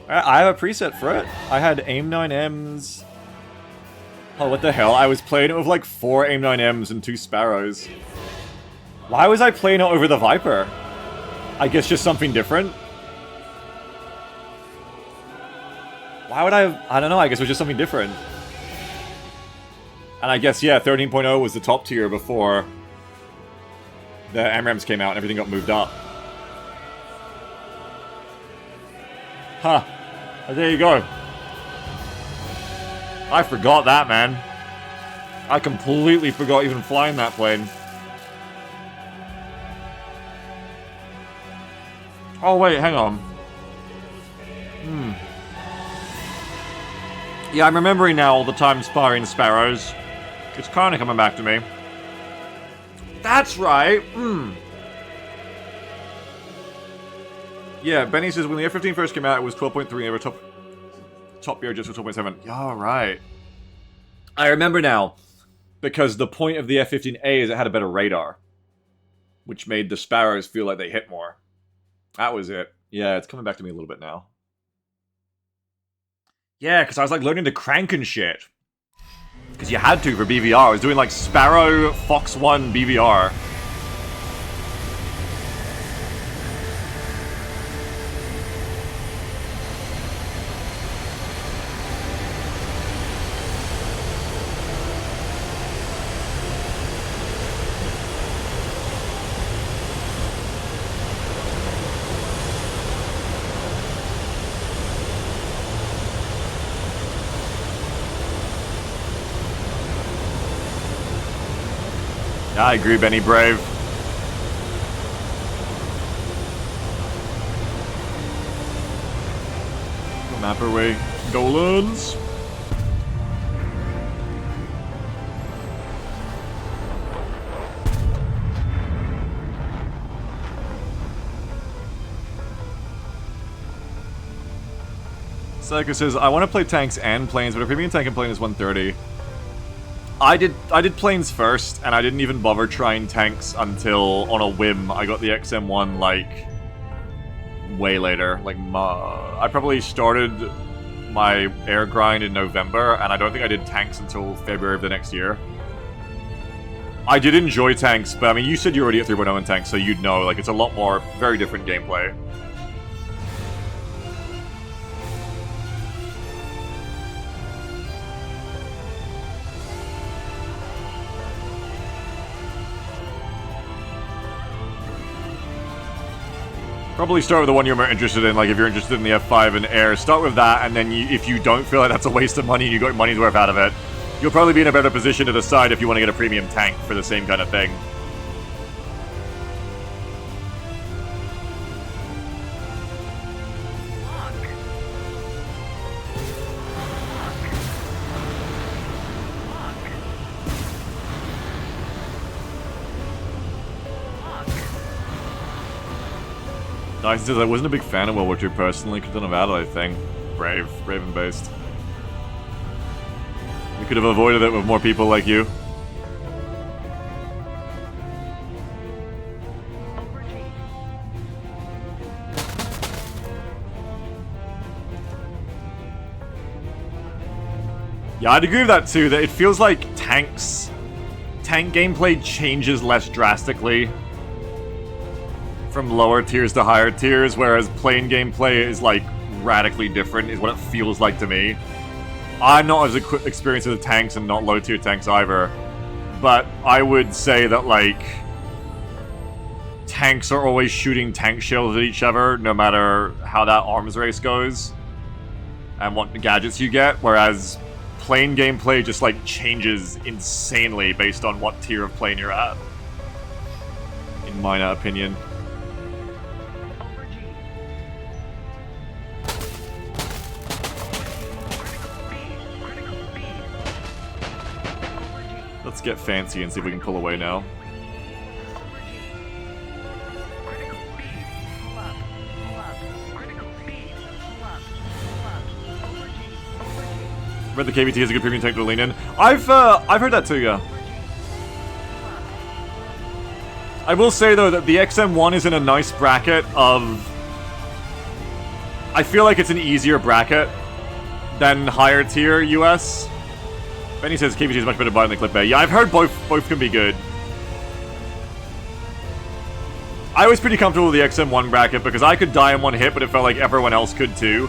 I have a preset for it. I had AIM-9Ms. Oh, what the hell? I was playing it with like 4 AIM-9Ms and 2 Sparrows. Why was I playing it over the Viper? I guess just something different? Why would I have... I don't know, I guess it was just something different. And I guess, yeah, 13.0 was the top tier before the AMRAAMs came out and everything got moved up. Huh. There you go. I forgot that, man. I completely forgot even flying that plane. Oh, wait, hang on. Yeah, I'm remembering now all the time firing Sparrows. It's kind of coming back to me. That's right. Yeah, Benny says when the F-15 first came out, it was 12.3, and they were top BR just for 12.7. Yeah, right. I remember now, because the point of the F-15A is it had a better radar, which made the Sparrows feel like they hit more. That was it. Yeah, it's coming back to me a little bit now. Yeah, because I was like learning to crank and shit. Because you had to for BVR. I was doing like Sparrow, Fox 1, BVR. I agree, Benny Brave. Go map our way. Golans. Psycho says, I want to play tanks and planes, but a premium tank and plane is 130. I did planes first, and I didn't even bother trying tanks until, on a whim, I got the XM1, like, way later. Like, I probably started my air grind in November, and I don't think I did tanks until February of the next year. I did enjoy tanks, but I mean, you said you're already at 3.0 in tanks, so you'd know, like, it's a lot more, very different gameplay. Probably start with the one you're more interested in, like if you're interested in the F5 and air, start with that, and then if you don't feel like that's a waste of money and you got money's worth out of it, you'll probably be in a better position to decide if you want to get a premium tank for the same kind of thing. Nice says, I wasn't a big fan of World War II personally, couldn't have had it, I think. Brave and based. We could have avoided it with more people like you. Yeah, I'd agree with that too, that it feels like tank gameplay changes less drastically from lower tiers to higher tiers, whereas plane gameplay is like radically different, is what it feels like to me. I'm not as experienced with the tanks and not low tier tanks either, but I would say that like tanks are always shooting tank shells at each other no matter how that arms race goes and what gadgets you get, whereas plane gameplay just like changes insanely based on what tier of plane you're at, in my opinion. Let's get fancy and see if we can pull away now. Read the KVT is a good premium tank to lean in. I've heard that too, yeah. I will say though that the XM1 is in a nice bracket of... I feel like it's an easier bracket than higher tier US. Benny says KVT is much better buy than the Clip Bay. Yeah, I've heard both can be good. I was pretty comfortable with the XM1 bracket because I could die in one hit, but it felt like everyone else could too.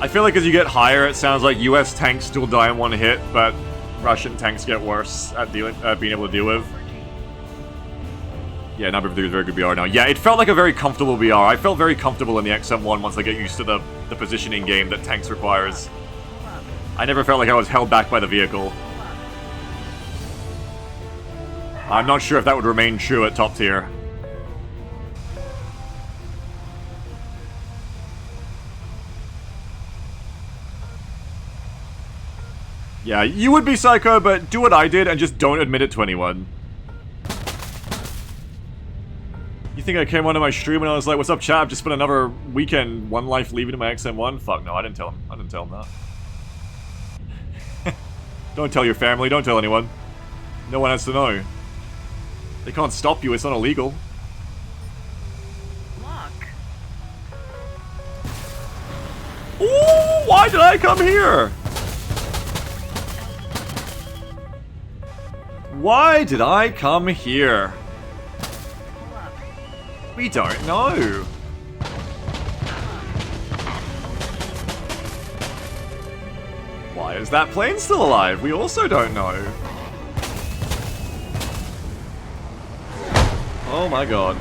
I feel like as you get higher, it sounds like US tanks still die in one hit, but Russian tanks get worse at being able to deal with. Yeah, number 3 is very good BR now. Yeah, it felt like a very comfortable BR. I felt very comfortable in the XM1 once I get used to the positioning game that tanks requires. I never felt like I was held back by the vehicle. I'm not sure if that would remain true at top tier. Yeah, you would be psycho, but do what I did and just don't admit it to anyone. You think I came onto my stream and I was like, what's up, chat? I've just spent another weekend, one life leaving in my XM1? Fuck no, I didn't tell him. I didn't tell him that. Don't tell your family, don't tell anyone. No one has to know. They can't stop you, it's not illegal. Lock. Ooh, why did I come here? Why did I come here? Pull up. We don't know. Why is that plane still alive? We also don't know. Oh my god.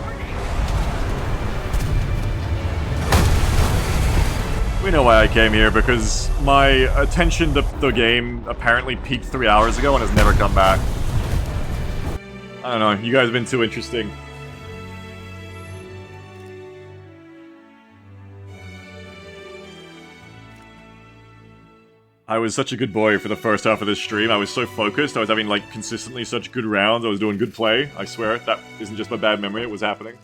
We know why I came here, because my attention to the game apparently peaked 3 hours ago and has never come back. I don't know, you guys have been too interesting. I was such a good boy for the first half of this stream. I was so focused. I was having, like, consistently such good rounds. I was doing good play. I swear. That isn't just my bad memory. It was happening.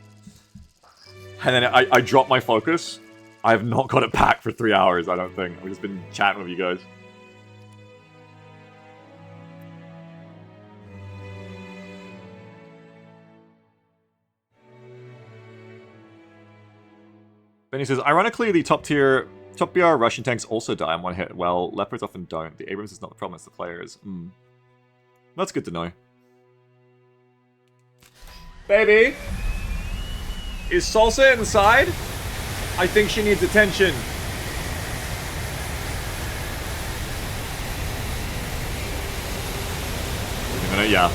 And then I dropped my focus. I have not got it back for 3 hours, I don't think. I've just been chatting with you guys. Benny says, ironically, the top BR Russian tanks also die in one hit. Well, Leopards often don't. The Abrams is not the problem, it's the players. That's good to know. Baby! Is Salsa inside? I think she needs attention. Wait a minute, yeah.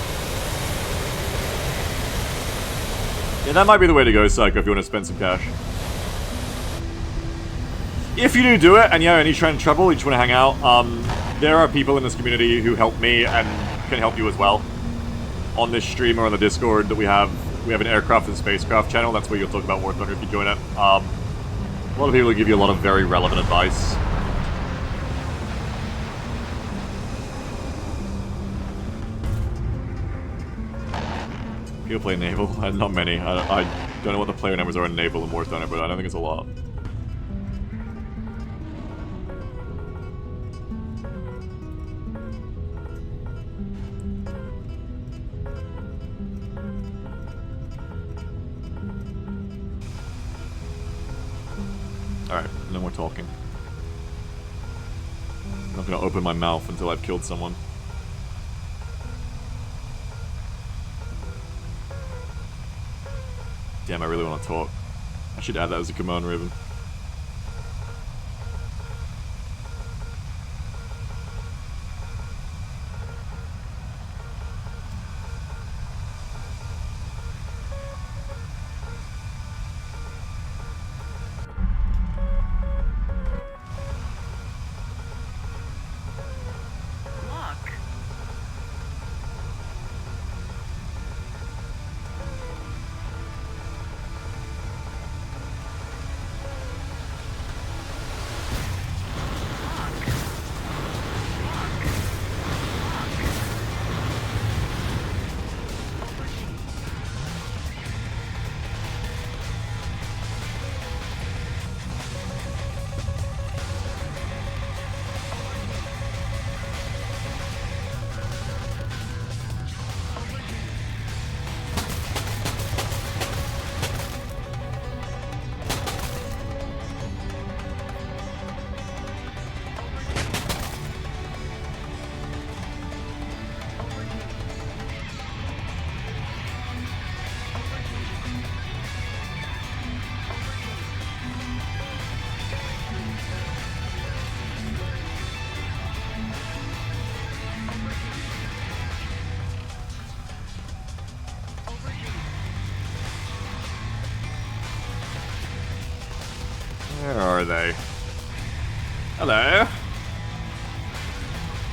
Yeah, that might be the way to go, Psycho, if you want to spend some cash. If you do it, and yeah, and you're trying to trouble, you just want to hang out, there are people in this community who help me and can help you as well. On this stream or on the Discord that we have an aircraft and spacecraft channel. That's where you'll talk about War Thunder if you join it. A lot of people give you a lot of very relevant advice. People play Naval? Not many. I don't know what the player numbers are in Naval and War Thunder, but I don't think it's a lot. Alright, no more talking. I'm not gonna open my mouth until I've killed someone. Damn, I really want to talk. I should add that as a command ribbon. Lock. Where are they? Hello?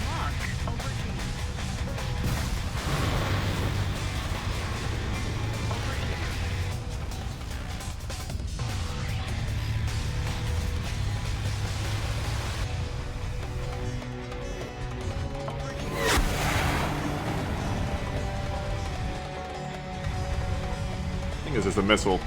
Lock. Overdue. is just a missile.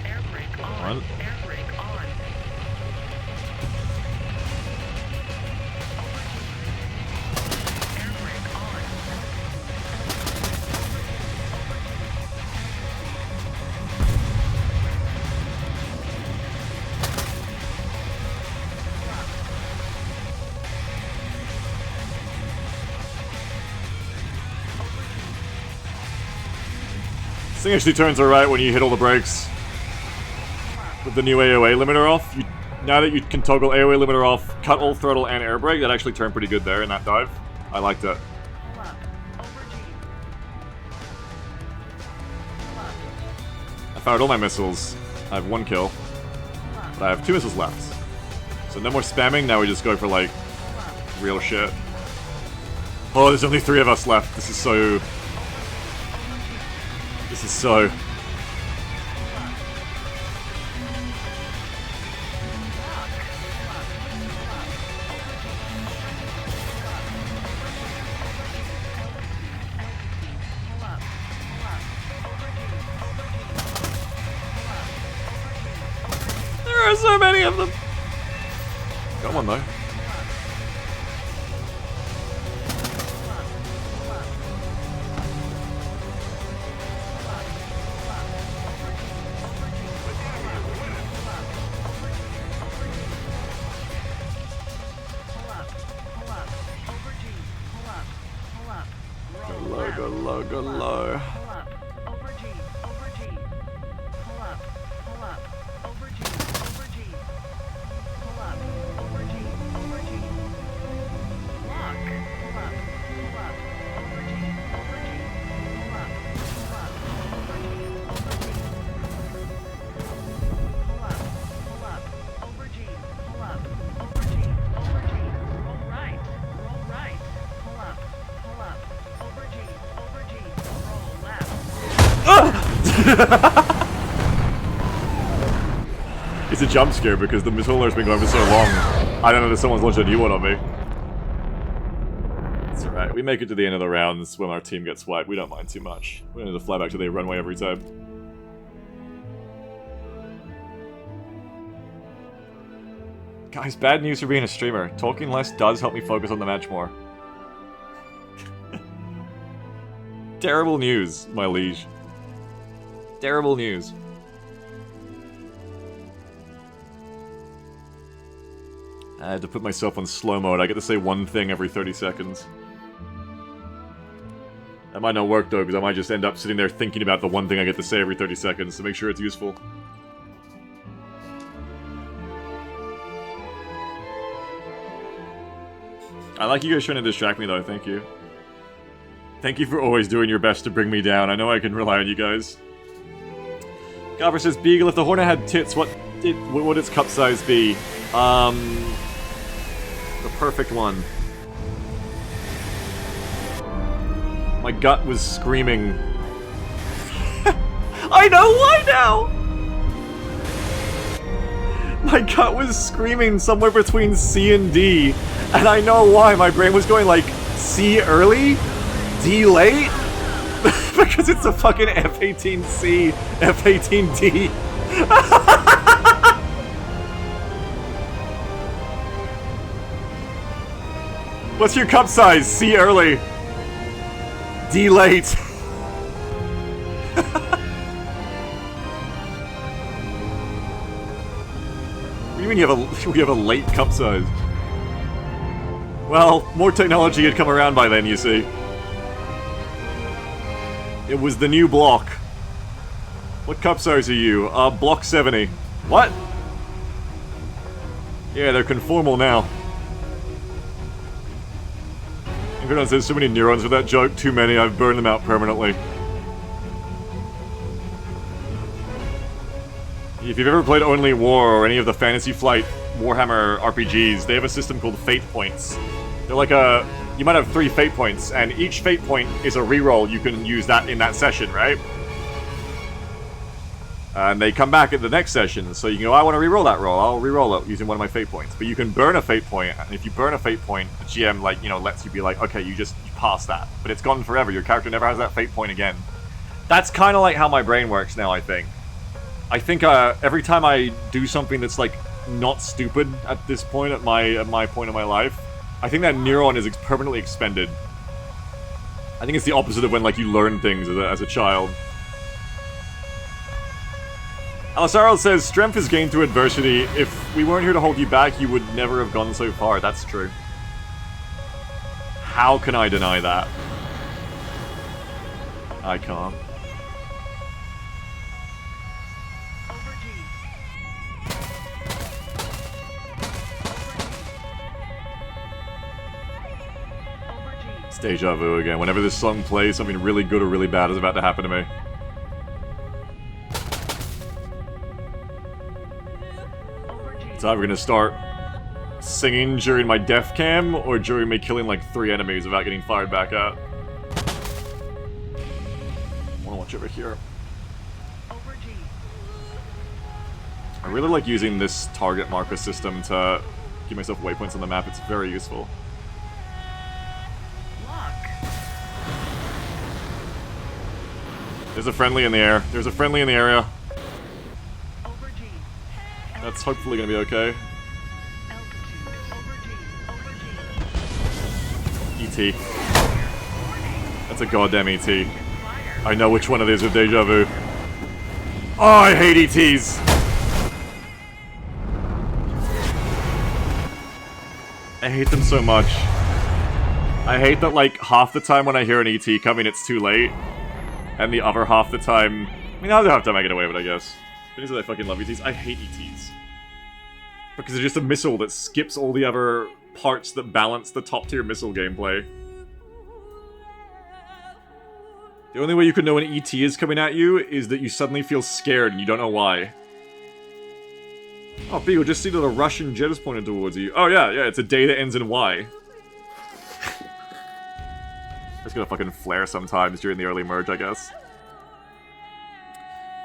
Air brake on. Air brake on. This thing actually turns alright when you hit all the brakes. With the new AOA limiter off, now that you can toggle AOA limiter off, cut all throttle and air brake, that actually turned pretty good there in that dive. I liked it. I fired all my missiles. I have 1 kill. But I have 2 missiles left. So no more spamming, now we just go for like real shit. Oh, there's only 3 of us left. This is so... There are so many of them! Got one though. Go low, go low. Pull up. Over G. Over G. Pull up. Pull up. Over G. Over G. Pull up. Over G. Over G. Lock. Pull up. Pull up. Over G. Over G. Pull up. Pull up. Over G. Over G. Pull up. Pull up. Over G. Pull up. Over G. Over G. Roll right. Roll right. Pull up. Pull up. Over G. Over G. Roll left. It's a jump scare because the missile alert's been going for so long. I don't know that someone's launched a new one on me. It's alright, we make it to the end of the rounds when our team gets wiped. We don't mind too much. We don't need to fly back to the runway every time. Guys, bad news for being a streamer. Talking less does help me focus on the match more. Terrible news, my liege. Terrible news. I had to put myself on slow mode. I get to say one thing every 30 seconds. That might not work though, because I might just end up sitting there thinking about the one thing I get to say every 30 seconds to make sure it's useful. I like you guys trying to distract me though, thank you. Thank you for always doing your best to bring me down. I know I can rely on you guys. Gopher says, Beagle, if the Hornet had tits, what would its cup size be? The perfect one. My gut was screaming. I know why now! My gut was screaming somewhere between C and D, and I know why. My brain was going like, C early? D late? Because it's a fucking F-18C, F-18D. What's your cup size? C early. D late. What do you mean you have a late cup size? Well, more technology had come around by then, you see. It was the new block. What cup size are you? Block 70. What? Yeah, they're conformal now. Everyone says so many neurons with that joke. Too many, I've burned them out permanently. If you've ever played Only War or any of the Fantasy Flight Warhammer RPGs, they have a system called Fate Points. They're like a you might have 3 fate points, and each fate point is a reroll. You can use that in that session, right? And they come back at the next session, so you can go, I want to reroll that roll. I'll reroll it using one of my fate points. But you can burn a fate point, and if you burn a fate point, the GM, like, you know, lets you be like, okay, you pass that. But it's gone forever. Your character never has that fate point again. That's kind of like how my brain works now, I think. I think every time I do something that's, like, not stupid at this point, at my point in my life, I think that neuron is permanently expended. I think it's the opposite of when, like, you learn things as a child. Alisaro says, strength is gained through adversity. If we weren't here to hold you back, you would never have gone so far. That's true. How can I deny that? I can't. It's deja vu again. Whenever this song plays, something really good or really bad is about to happen to me. It's either gonna start singing during my death cam, or during me killing like 3 enemies without getting fired back at. I wanna watch over here. I really like using this target marker system to give myself waypoints on the map. It's very useful. There's a friendly in the air. There's a friendly in the area. That's hopefully gonna be okay. ET. That's a goddamn ET. I know which one it is with deja vu. Oh, I hate ETs! I hate them so much. I hate that, like, half the time when I hear an ET coming, it's too late. And the other half the time... I mean, the other half the time I get away with it, I guess. It is that I fucking love ETs. I hate ETs. Because they're just a missile that skips all the other parts that balance the top-tier missile gameplay. The only way you can know an ET is coming at you is that you suddenly feel scared and you don't know why. Oh, Beagle, just see that a Russian jet is pointed towards you. Oh, yeah, it's a day that ends in Y. It's gonna fucking flare sometimes during the early merge, I guess.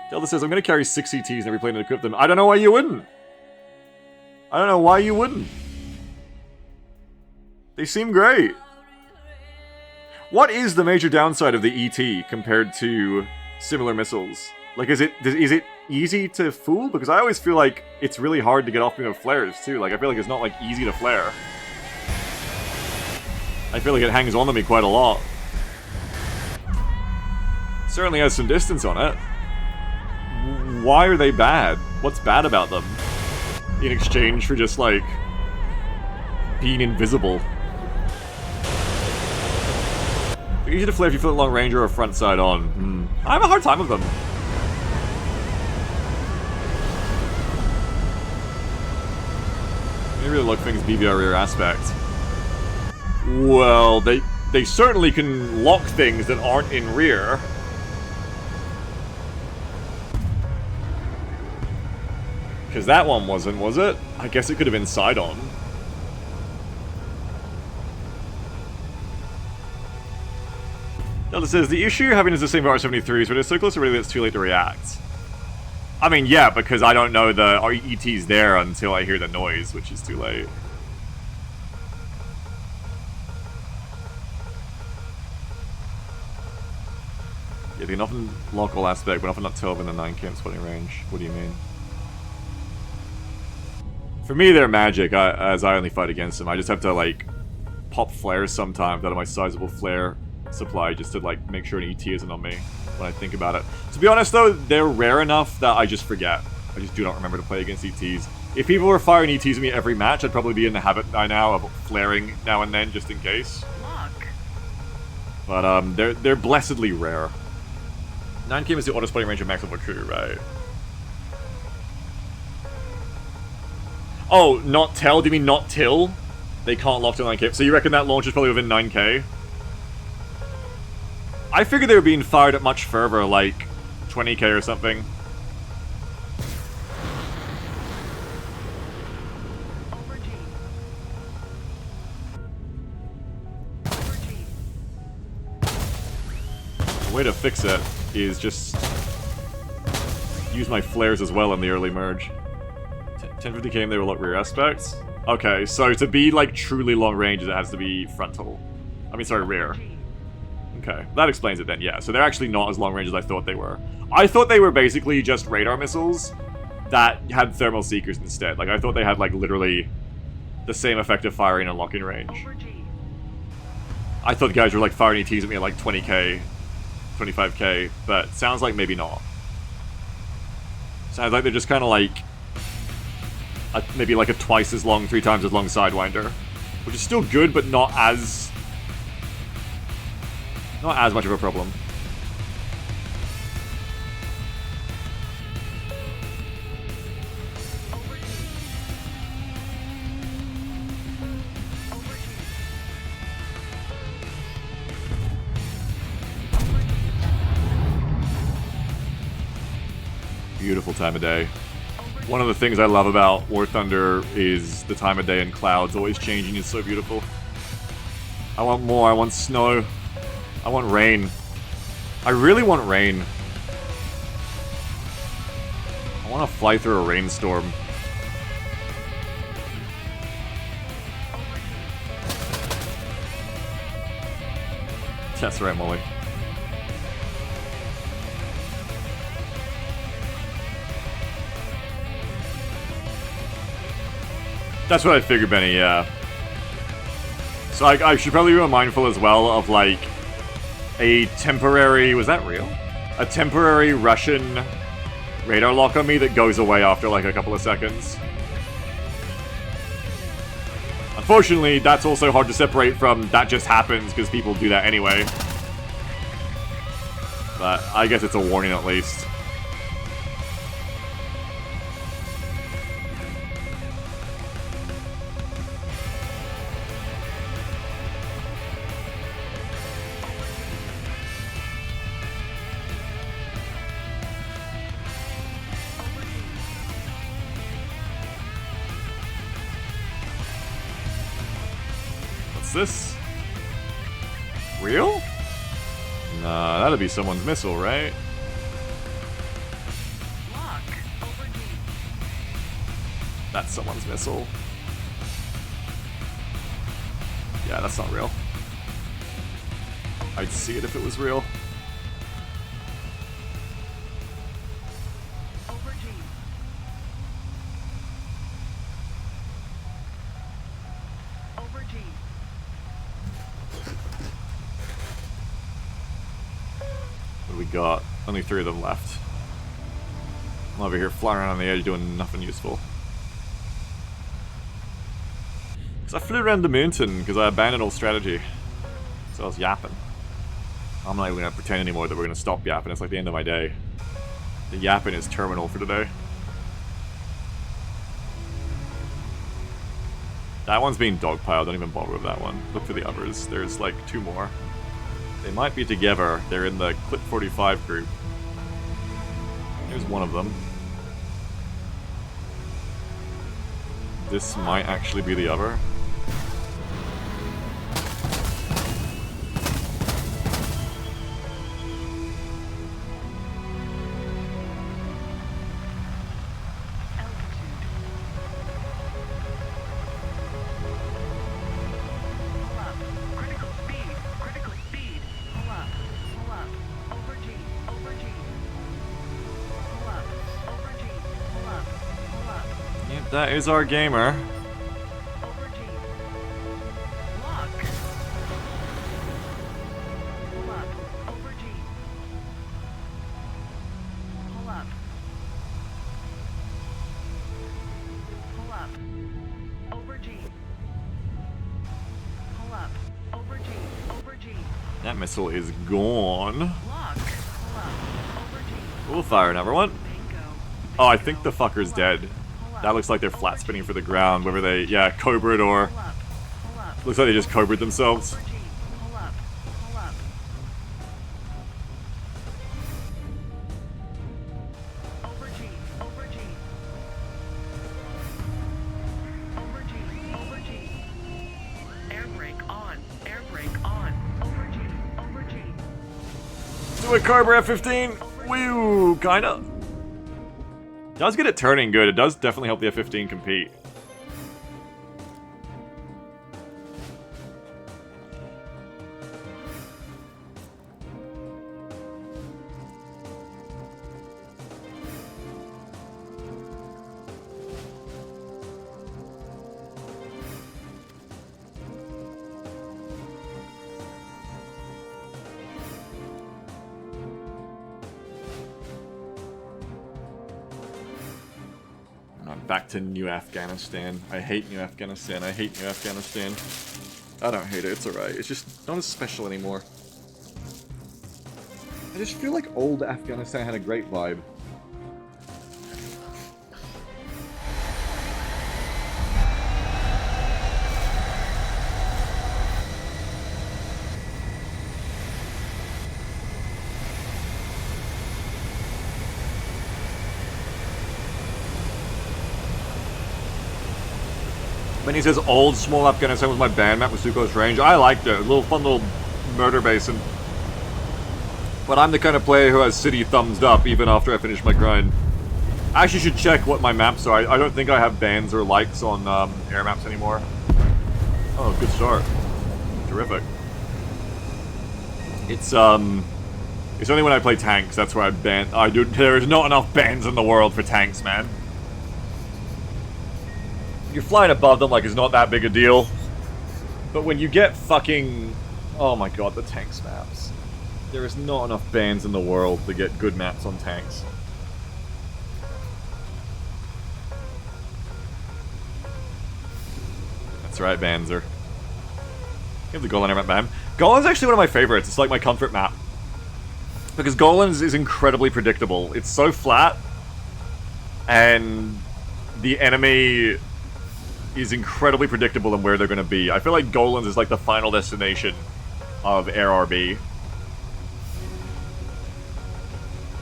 Delta says, I'm gonna carry 6 ETs in every plane and equip them. I don't know why you wouldn't. I don't know why you wouldn't. They seem great. What is the major downside of the ET compared to similar missiles? Like, is it easy to fool? Because I always feel like it's really hard to get off beam of flares, too. Like, I feel like it's not, like, easy to flare. I feel like it hangs on to me quite a lot. Certainly has some distance on it. Why are they bad? What's bad about them? In exchange for just, like, being invisible. They're easy to flare if you flip long range or a front side on. I have a hard time with them. They really look things BBR rear aspect. Well, they certainly can lock things that aren't in rear. Because that one wasn't, was it? I guess it could have been side on. Delta says, the issue you're having is the same for R-73s, but it's so close already that it's too late to react. I mean, yeah, because I don't know the ET's there until I hear the noise, which is too late. Yeah, they can often lock all aspect, but often not tell in the 9 camp spotting range. What do you mean? For me, they're magic, as I only fight against them. I just have to, like, pop flares sometimes out of my sizable flare supply just to, like, make sure an ET isn't on me when I think about it. To be honest, though, they're rare enough that I just forget. I just do not remember to play against ETs. If people were firing ETs at me every match, I'd probably be in the habit by now of flaring now and then, just in case. But, they're blessedly rare. 9 cam is the auto-spotting range of max level crew, right? Oh, not tell? Do you mean not till? They can't lock to 9k. So you reckon that launch is probably within 9k? I figured they were being fired at much further, like 20k or something. The way to fix it is just use my flares as well in the early merge. 1050 km, they will look rear aspects. Okay, so to be like truly long range, it has to be frontal. I mean, sorry, rear. Okay, that explains it then, yeah. So they're actually not as long range as I thought they were. I thought they were basically just radar missiles that had thermal seekers instead. Like, I thought they had, like, literally the same effective firing and locking range. I thought the guys were, like, firing ETs at me at, like, 20k, 25k, but sounds like maybe not. Sounds like they're just kind of like, maybe like a twice as long, 3 times as long Sidewinder. Which is still good, but not as much of a problem. Beautiful time of day. One of the things I love about War Thunder is the time of day and clouds always changing. It's so beautiful. I want more. I want snow. I want rain. I really want rain. I want to fly through a rainstorm. That's right, Molly. That's what I figured, Benny, yeah. So I should probably be mindful as well of, like, a temporary... Was that real? A temporary Russian radar lock on me that goes away after, like, a couple of seconds. Unfortunately, that's also hard to separate from that just happens, because people do that anyway. But I guess it's a warning at least. This? Real? Nah, that'd be someone's missile, right? That's someone's missile. Yeah, that's not real. I'd see it if it was real. Got only 3 of them left. I'm over here flying around on the edge doing nothing useful. Because I flew around the mountain because I abandoned all strategy. So I was yapping. I'm not even going to pretend anymore that we're going to stop yapping. It's like the end of my day. The yapping is terminal for today. That one's being dogpiled. Don't even bother with that one. Look for the others. There's like 2 more. They might be together. They're in the Clip 45 group. Here's one of them. This might actually be the other. That is our gamer. That missile is gone. We'll fire another one. Oh, I think the fucker's dead. That looks like they're flat spinning for the ground, whether they, yeah, Cobra'd or... Looks like they just Cobra'd themselves. with Carver F-15. Woo, kinda. Does get it turning good. It does definitely help the F-15 compete. Back to New Afghanistan. I hate New Afghanistan. I hate New Afghanistan. I don't hate it. It's alright. It's just not as special anymore. I just feel like old Afghanistan had a great vibe. When he says old small Afghanistan was my band map with Sukkot's range, I liked it. A little fun little murder basin. But I'm the kind of player who has city thumbs up even after I finish my grind. I actually should check what my maps are. I don't think I have bans or likes on air maps anymore. Oh, good start. Terrific. It's only when I play tanks that's where I ban. There is not enough bans in the world for tanks, man. You're flying above them like it's not that big a deal. But when you get fucking... Oh my god, the tanks maps. There is not enough bans in the world to get good maps on tanks. That's right, Banzer. You have the Golan air map, man. Golan's actually one of my favorites. It's like my comfort map. Because Golan's is incredibly predictable. It's so flat. And the enemy is incredibly predictable in where they're going to be. I feel like Golan's is like the final destination of Air RB.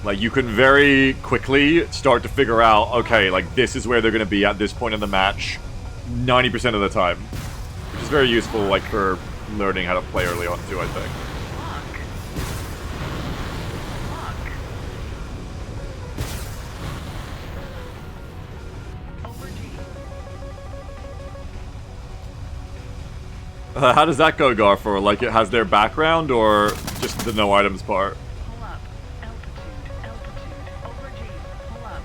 Like, you can very quickly start to figure out, okay, like, this is where they're going to be at this point in the match 90% of the time. Which is very useful, like, for learning how to play early on, too, I think. How does that go, Garfor? Like, it has their background, or just the no items part? Pull up. Altitude. Altitude. Over G. Pull up.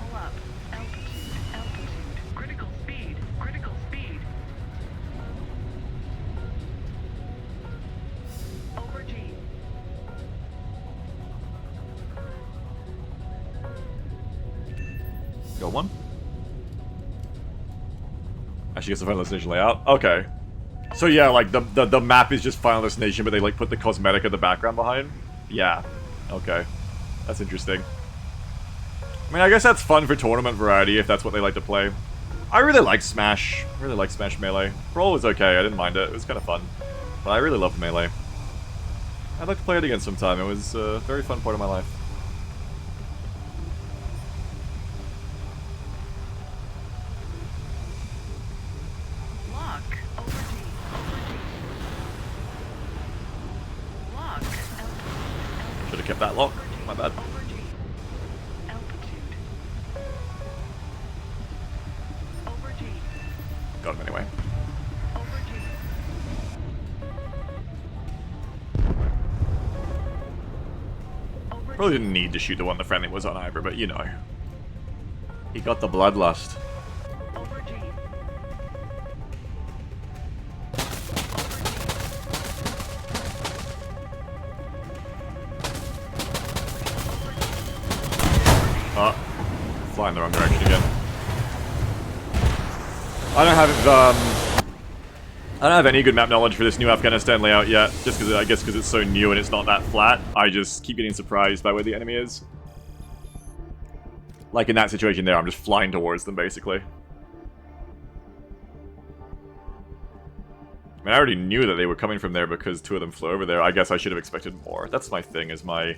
Pull up. Altitude. Altitude. Critical speed. Critical speed. Over G. Go one. Actually gets the final destination layout. Okay. So yeah, like, the map is just final destination, but they, like, put the cosmetic in the background behind? Yeah. Okay. That's interesting. I mean, I guess that's fun for tournament variety, if that's what they like to play. I really like Smash. I really like Smash Melee. Brawl was okay, I didn't mind it. It was kind of fun. But I really love Melee. I'd like to play it again sometime. It was a very fun part of my life. Should have kept that lock. My bad. Got him anyway. Probably didn't need to shoot the one the friendly was on either, but you know. He got the bloodlust. Flying the wrong direction again. I don't have any good map knowledge for this new Afghanistan layout yet, just because I guess because it's so new and it's not that flat. I just keep getting surprised by where the enemy is. Like in that situation there, I'm just flying towards them basically. I mean, I already knew that they were coming from there because two of them flew over there. I guess I should have expected more. That's my thing, is my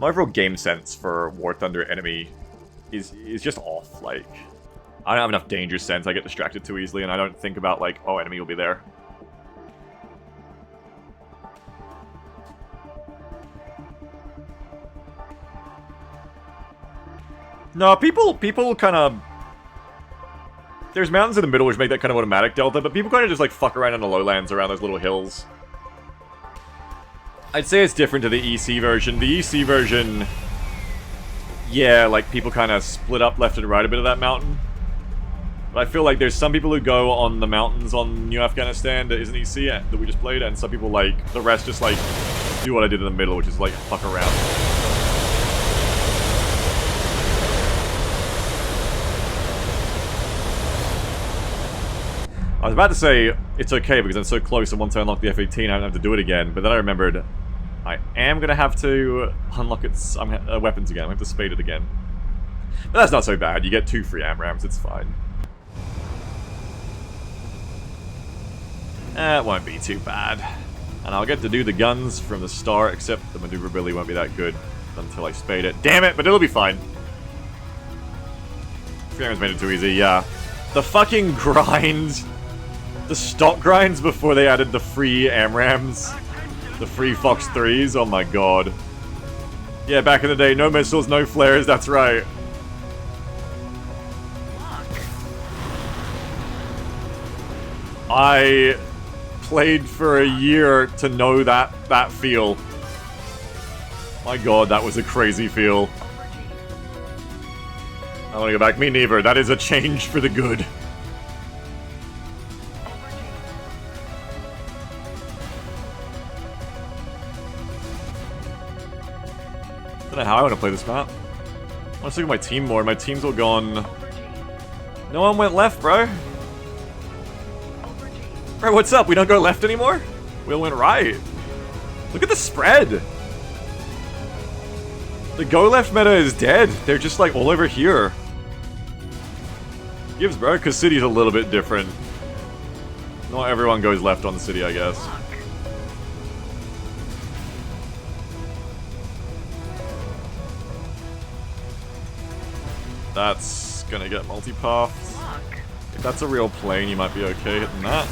overall game sense for War Thunder enemy is just off. Like, I don't have enough danger sense. I get distracted too easily, and I don't think about, like, oh, enemy will be there. No, people kind of... There's mountains in the middle which make that kind of automatic delta, but people kind of just like fuck around on the lowlands around those little hills. I'd say it's different to the EC version. The EC version... Yeah, like people kind of split up left and right a bit of that mountain. But I feel like there's some people who go on the mountains on New Afghanistan that isn't EC that we just played, and some people like, the rest just like do what I did in the middle, which is like fuck around. I was about to say it's okay because I'm so close, and once I unlock the F-18 I don't have to do it again, but then I remembered I am going to have to unlock its weapons again. I have to spade it again. But that's not so bad. You get 2 free AMRAMs, it's fine. It won't be too bad. And I'll get to do the guns from the start, except the maneuverability won't be that good until I spade it. Damn it, but it'll be fine. Free AMRAMs made it too easy, yeah. The fucking grind... The stock grinds before they added the free AMRAMs. The free Fox 3s, oh my god. Yeah, back in the day, no missiles, no flares, that's right. I played for a year to know that feel. My god, that was a crazy feel. I want to go back. Me neither. That is a change for the good. I don't know how I want to play this map. I want to look at my team more. My team's all gone. No one went left, bro. Bro, what's up? We don't go left anymore? We all went right. Look at the spread. The go left meta is dead. They're just like all over here. Gives, bro, because city's a little bit different. Not everyone goes left on the city, I guess. That's gonna get multi-pathed. If that's a real plane, you might be okay hitting that.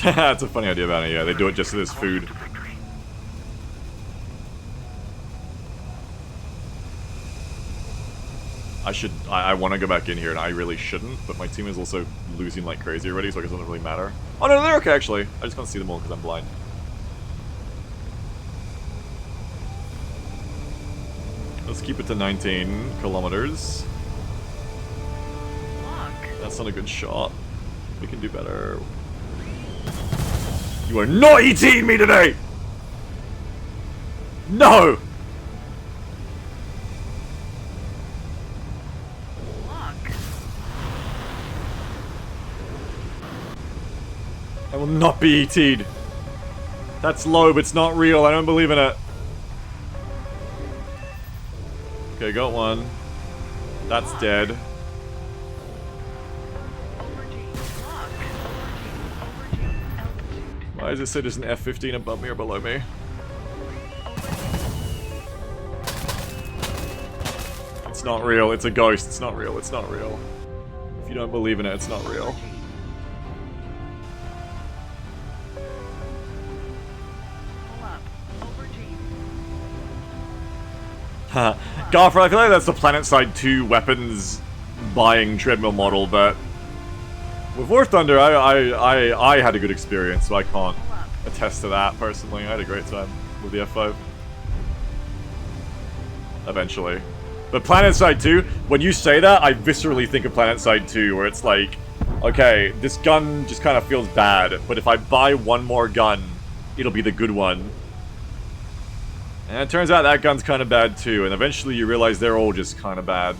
That's a funny idea about it, yeah. They do it just as food. I want to go back in here, and I really shouldn't, but my team is also losing like crazy already, so I guess it doesn't really matter. Oh no, they're okay actually. I just can't see them all because I'm blind. Let's keep it to 19 kilometers. That's not a good shot. We can do better. You are not ETing me today! No! I will not be ET'd. That's low, but it's not real. I don't believe in it. Okay, got one. That's dead. Why does it say there's an F-15 above me or below me? It's not real. It's a ghost. It's not real. It's not real. If you don't believe in it, it's not real. Garfer, I feel like that's the PlanetSide 2 weapons buying treadmill model, but with War Thunder, I had a good experience, so I can't attest to that personally. I had a great time with the F5. Eventually. But PlanetSide 2, when you say that, I viscerally think of PlanetSide 2, where it's like, okay, this gun just kind of feels bad, but if I buy one more gun, it'll be the good one. And it turns out that gun's kind of bad too, and eventually you realize they're all just kind of bad.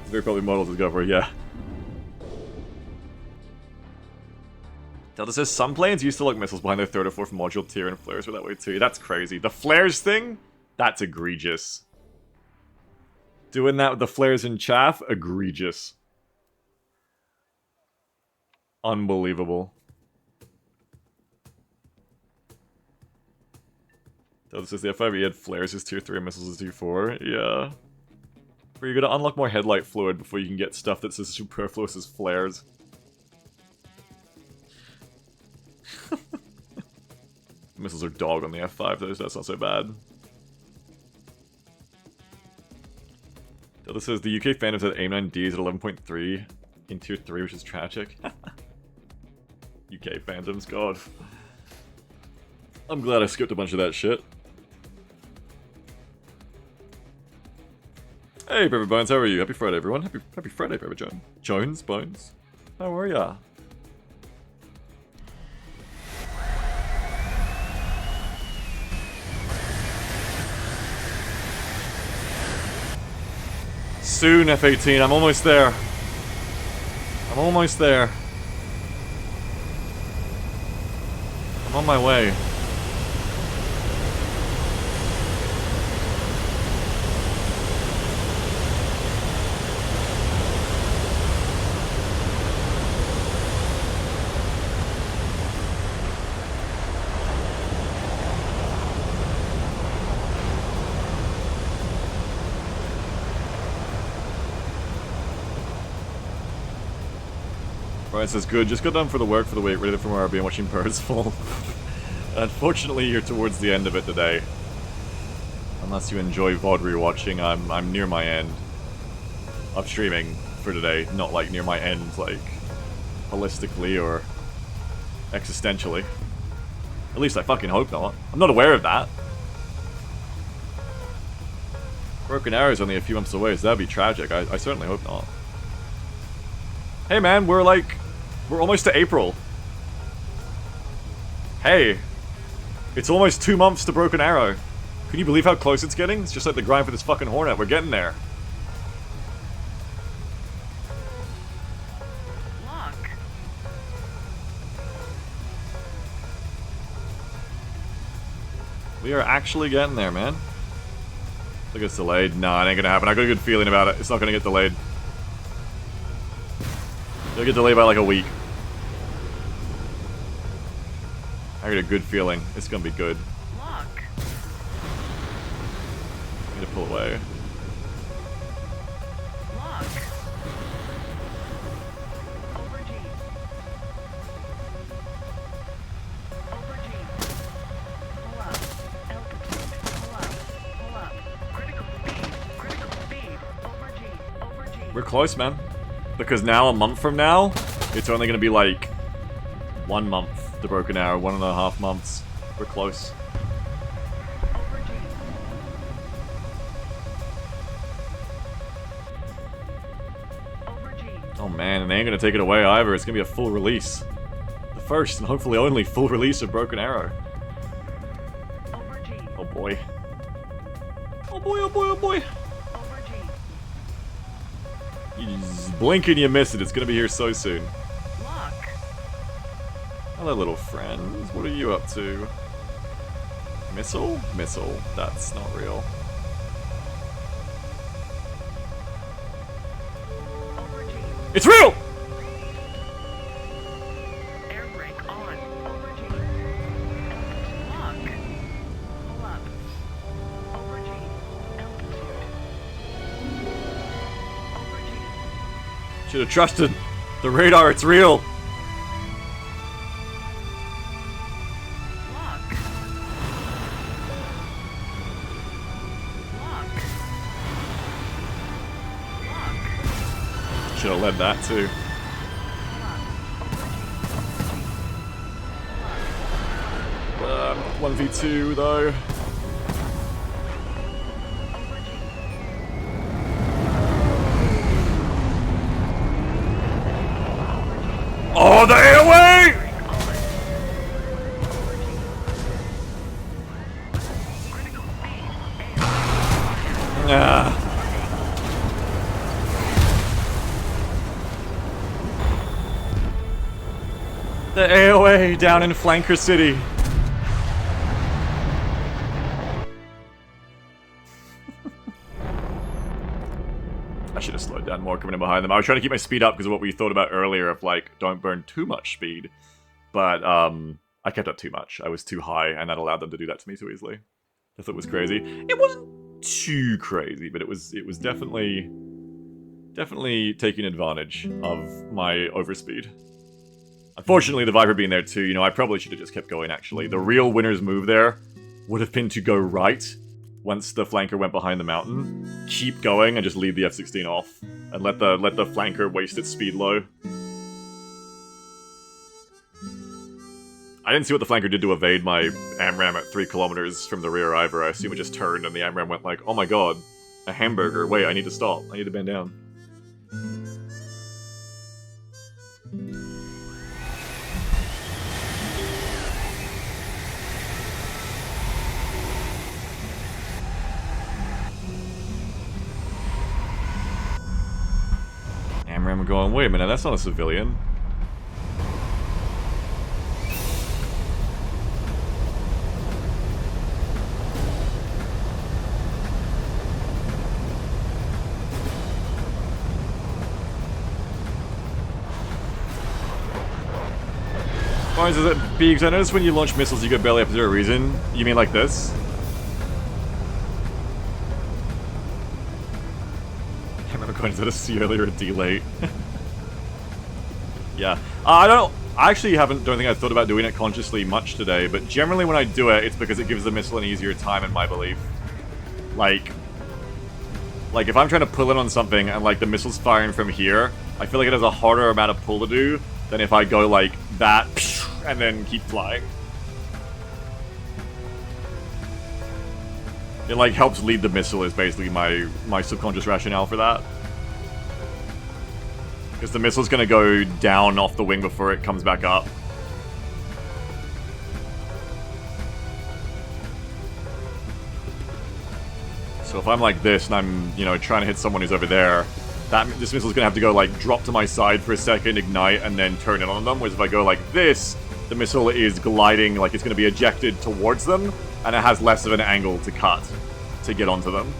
Very probably models to go for, yeah. Delta says some planes used to look missiles behind their 3rd or 4th module tier, and flares were that way too. That's crazy. The flares thing? That's egregious. Doing that with the flares and chaff? Egregious. Unbelievable. This is the F5 had flares is tier 3 and missiles is tier 4. Yeah. Where you gotta unlock more headlight fluid before you can get stuff that's as superfluous as flares. Missiles are dog on the F5 though, so that's not so bad. This says the UK Phantoms at AIM-9D is at 11.3 in tier 3, which is tragic. UK Phantoms, god. I'm glad I skipped a bunch of that shit. Hey, Pepper Bones, how are you? Happy Friday, everyone. Happy Friday, Pepper Jones. Bones. How are ya? Soon, F18. I'm almost there. I'm almost there. I'm on my way. Brian says, good, just got done for the work for the week, ready from where I've been watching birds fall. Unfortunately, you're towards the end of it today. Unless you enjoy VOD rewatching, I'm near my end of streaming for today. Not like near my end, like, holistically or existentially. At least I fucking hope not. I'm not aware of that. Broken Arrow's only a few months away, so that'd be tragic. I certainly hope not. Hey man, we're almost to April. Hey, it's almost 2 months to Broken Arrow. Can you believe how close it's getting? It's just like the grind for this fucking Hornet. We're getting there. Lock. We are actually getting there, man. Look, it's delayed. Nah, it ain't gonna happen. I got a good feeling about it. It's not gonna get delayed. It'll get delayed by like a week. I got a good feeling. It's gonna be good. Lock. I need to pull away. Lock. Over G. Over G. Pull up. Altitude. Pull up. Pull up. Critical speed. Critical speed. Over G. Over G. We're close, man. Because now, a month from now, it's only gonna be like 1 month. The Broken Arrow, 1.5 months. We're close. Over G. Over G. Oh man, and they ain't gonna take it away either. It's gonna be a full release. The first and hopefully only full release of Broken Arrow. Over G. Oh boy. Oh boy, oh boy, oh boy. Over G. You just blink and you miss it. It's gonna be here so soon. Lock. Hello, little friends. What are you up to? Missile? Missile. That's not real. Over G. It's real! Air brake on. Over G. Lock. Pull up. Over G. Altitude. Over G. Should have trusted the radar. It's real. Lock. Lock. Lock. Should have led that too. Pull up. 1v2 though. Over G. Oh, the airway! Brake on. Over G. Critical speed. Air. Ah. The AOA down in Flanker City. I should have slowed down more coming in behind them. I was trying to keep my speed up because of what we thought about earlier of like, don't burn too much speed. But I kept up too much. I was too high and that allowed them to do that to me too easily. I thought it was crazy. It wasn't too crazy, but it was definitely taking advantage of my overspeed. Unfortunately, the Viper being there too, you know, I probably should have just kept going, actually. The real winner's move there would have been to go right once the flanker went behind the mountain, keep going, and just leave the F-16 off, and let the flanker waste its speed low. I didn't see what the flanker did to evade my AMRAAM at 3 kilometers from the rear either. I assume it just turned and the AMRAAM went like, oh my god, a hamburger, wait, I need to stop, I need to bend down. AMRAAM going, wait a minute, that's not a civilian. Is it Beegs? I noticed when you launch missiles you get barely up to zero reason. You mean like this? I remember going to a C earlier, a D late. Yeah. I actually don't think I've thought about doing it consciously much today, but generally when I do it, it's because it gives the missile an easier time in my belief. Like if I'm trying to pull in on something and like the missile's firing from here, I feel like it has a harder amount of pull to do than if I go like that and then keep flying. It like helps lead the missile is basically my subconscious rationale for that. Because the missile's gonna go down off the wing before it comes back up. So if I'm like this and I'm, you know, trying to hit someone who's over there, this missile's gonna have to go like drop to my side for a second, ignite, and then turn in on them. Whereas if I go like this, the missile is gliding, like it's gonna be ejected towards them, and it has less of an angle to cut to get onto them.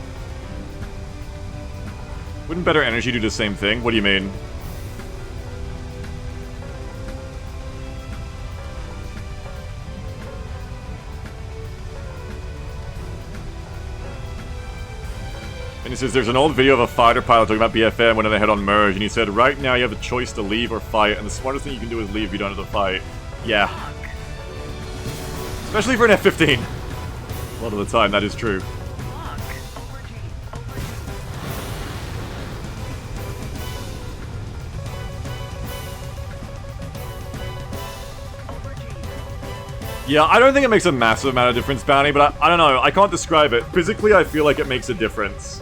Wouldn't better energy do the same thing? What do you mean? And he says, there's an old video of a fighter pilot talking about BFM when they head on merge, and he said, right now you have the choice to leave or fight, and the smartest thing you can do is leave if you don't have to fight. Yeah. Especially for an F-15. A lot of the time, that is true. Yeah, I don't think it makes a massive amount of difference, Bounty, but I don't know, I can't describe it. Physically, I feel like it makes a difference.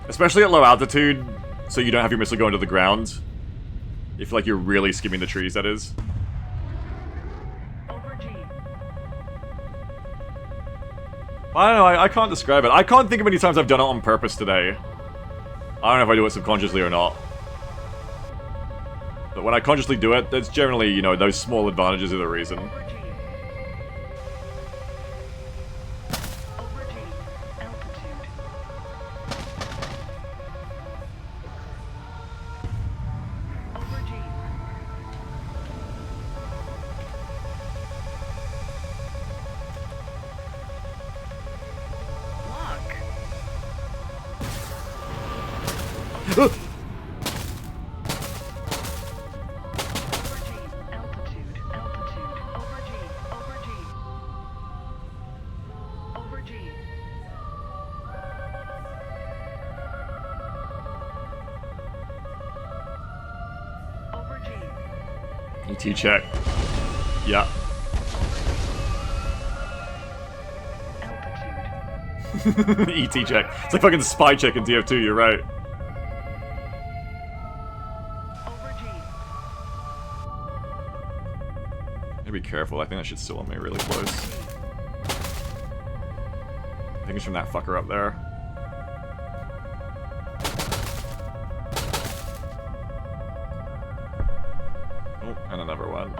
Especially at low altitude, so you don't have your missile go into the ground. If like you're really skimming the trees, that is. I don't know, I can't describe it. I can't think of many times I've done it on purpose today. I don't know if I do it subconsciously or not. But when I consciously do it, that's generally, you know, those small advantages are the reason. ET check. Yeah. ET check. It's like fucking spy check in TF2, you're right. Gotta be careful, I think that shit's still on me really close. I think it's from that fucker up there. Oh, and another one.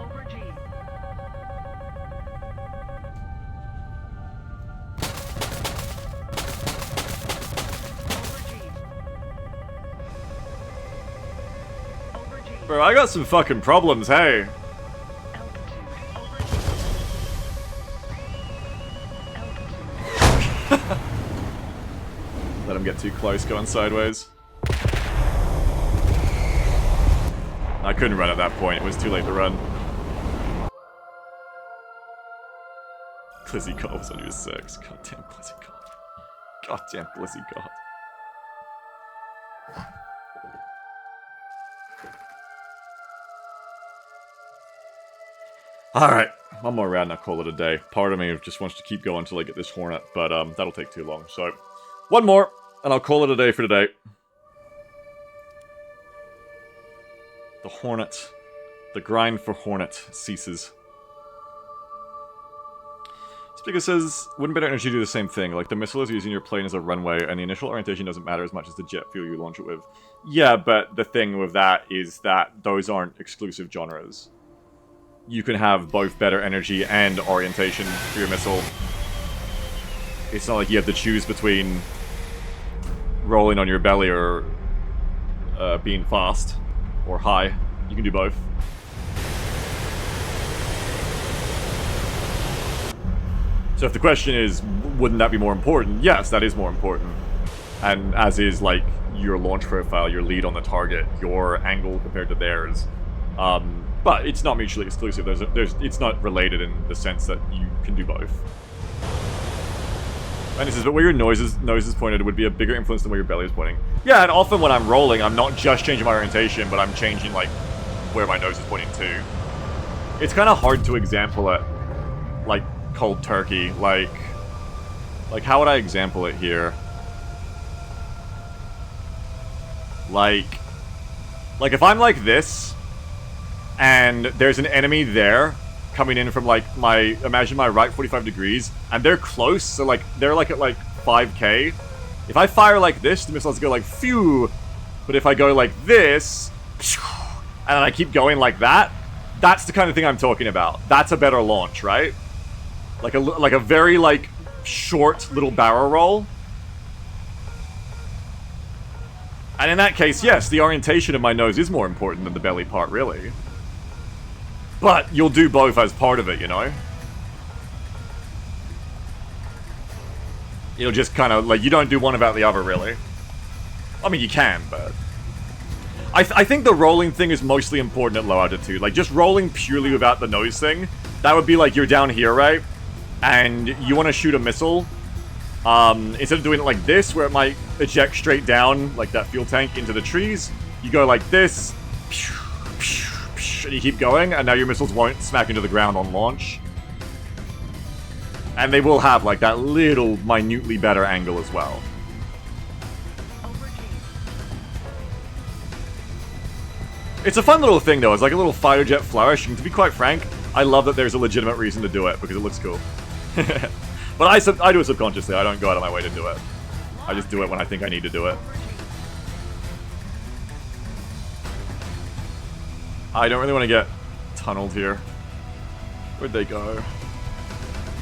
Bro, I got some fucking problems, hey. get too close going sideways. I couldn't run at that point, it was too late to run. Glizzy God was on your 6. Goddamn Glizzy God. Goddamn Glizzy God. Alright, one more round and I'll call it a day. Part of me just wants to keep going until I get this Hornet, but that'll take too long. So, one more, and I'll call it a day for today. The Hornet. The grind for Hornet ceases. Speaker says, wouldn't better energy do the same thing? Like, the missile is using your plane as a runway, and the initial orientation doesn't matter as much as the jet fuel you launch it with. Yeah, but the thing with that is that those aren't exclusive genres. You can have both better energy and orientation for your missile. It's not like you have to choose between rolling on your belly or being fast or high. You can do both. So if the question is, wouldn't that be more important? Yes, that is more important. And as is, like, your launch profile, your lead on the target, your angle compared to theirs. But it's not mutually exclusive. It's not related in the sense that you can do both. And this is, but where your nose is pointed would be a bigger influence than where your belly is pointing. Yeah, and often when I'm rolling, I'm not just changing my orientation, but I'm changing, like, where my nose is pointing to. It's kind of hard to example it, like, cold turkey. Like, how would I example it here? Like if I'm like this, and there's an enemy there, coming in from, like, imagine my right 45 degrees, and they're close, so, like, they're, like, at, like, 5k. If I fire like this, the missiles go, like, phew. But if I go like this, and I keep going like that, that's the kind of thing I'm talking about. That's a better launch, right? Like a very, like, short little barrel roll. And in that case, yes, the orientation of my nose is more important than the belly part, really. But you'll do both as part of it, you know? You'll just kind of, like, you don't do one without the other, really. I mean, you can, but... I think the rolling thing is mostly important at low altitude. Like, just rolling purely without the nose thing, that would be like, you're down here, right? And you want to shoot a missile. Instead of doing it like this, where it might eject straight down, like that fuel tank, into the trees, you go like this, and you keep going, and now your missiles won't smack into the ground on launch. And they will have, like, that little, minutely better angle as well. It's a fun little thing, though. It's like a little fighter jet flourish, and to be quite frank, I love that there's a legitimate reason to do it, because it looks cool. But I do it subconsciously. I don't go out of my way to do it. I just do it when I think I need to do it. I don't really want to get tunneled here. Where'd they go?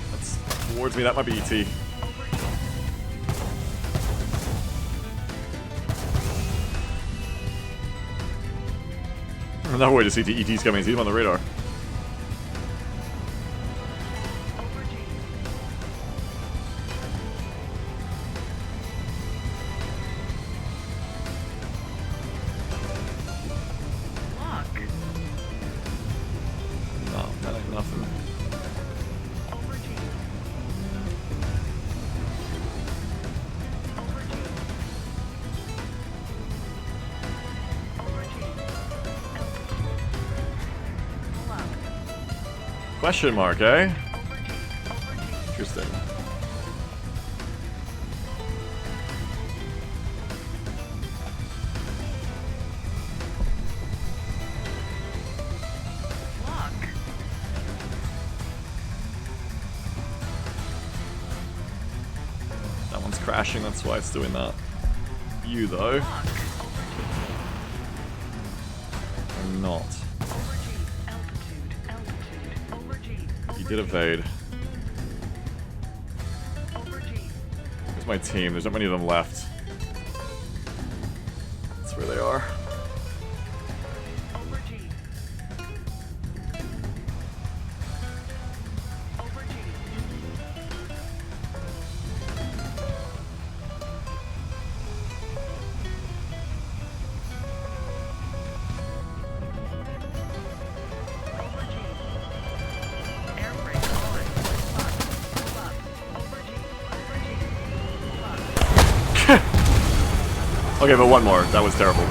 That's towards me. That might be ET. Another way to see the ET's coming. See him on the radar. Question mark, eh? Interesting. That one's crashing, that's why it's doing that. You, though. Are not. You did evade. Where's my team? There's not many of them left. That's where they are. Okay, but one more. That was terrible.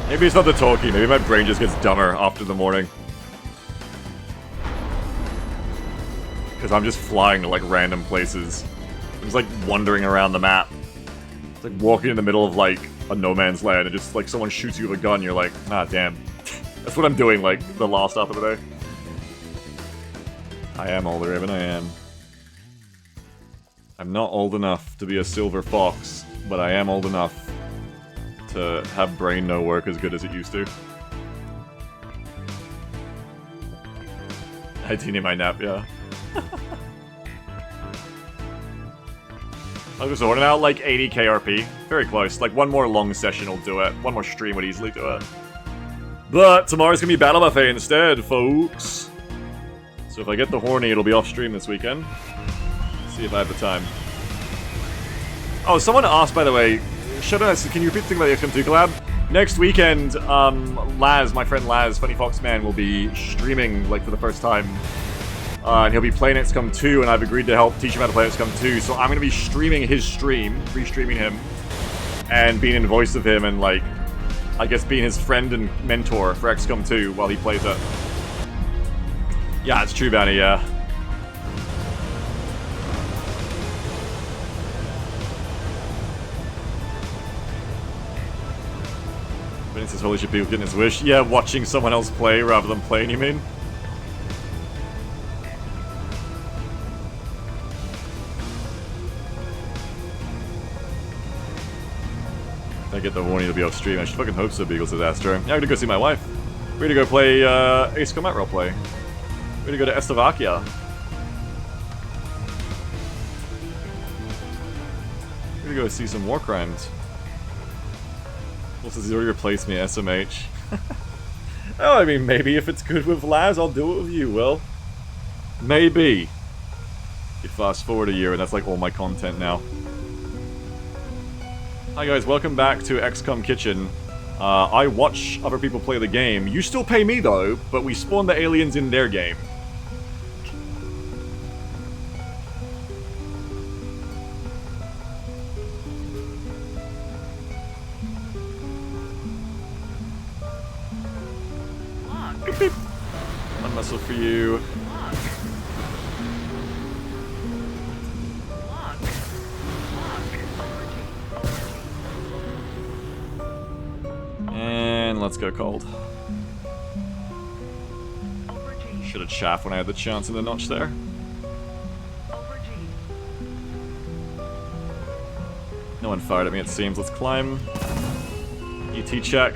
Maybe it's not the talking. Maybe my brain just gets dumber after the morning. Because I'm just flying to, like, random places. I'm just, like, wandering around the map. It's like walking in the middle of, like, a no man's land and just, like, someone shoots you with a gun, you're like, ah, damn. That's what I'm doing, like, the last half of the day. I am older, Raven, I am. I'm not old enough to be a silver fox, but I am old enough to have brain no work as good as it used to. I do need my nap, yeah. I was sorting out like 80 KRP. Very close. Like one more long session will do it. One more stream would easily do it. But tomorrow's gonna be Battle Buffet instead, folks. So if I get the horny, it'll be off stream this weekend. See if I have the time. Oh, someone asked, by the way, can you repeat the thing about the XCOM 2 collab? Next weekend, Laz, my friend Laz, Funny Fox Man, will be streaming, like, for the first time. And he'll be playing XCOM 2, and I've agreed to help teach him how to play XCOM 2. So I'm going to be streaming his stream, restreaming him, and being in voice of him, and, like, I guess being his friend and mentor for XCOM 2 while he plays it. Yeah, it's true, Bounty, yeah. But it says, holy shit, people getting his wish. Yeah, watching someone else play rather than playing, you mean? If I get the horny, it'll be off stream. I should fucking hope so, Beagle says Astro. Yeah, I'm gonna go see my wife. We're gonna go play Ace Combat roleplay. We're gonna go to Slovakia. We're gonna go see some war crimes. Well, since he's already replaced me, SMH. Oh, I mean, maybe if it's good with Laz, I'll do it with you, Will. Maybe. You fast forward a year and that's like all my content now. Hi guys, welcome back to XCOM Kitchen. I watch other people play the game. You still pay me though, but we spawn the aliens in their game. Beep, beep. One muscle for you. And let's go cold. Should have chaffed when I had the chance in the notch there. No one fired at me, it seems. Let's climb. ET check.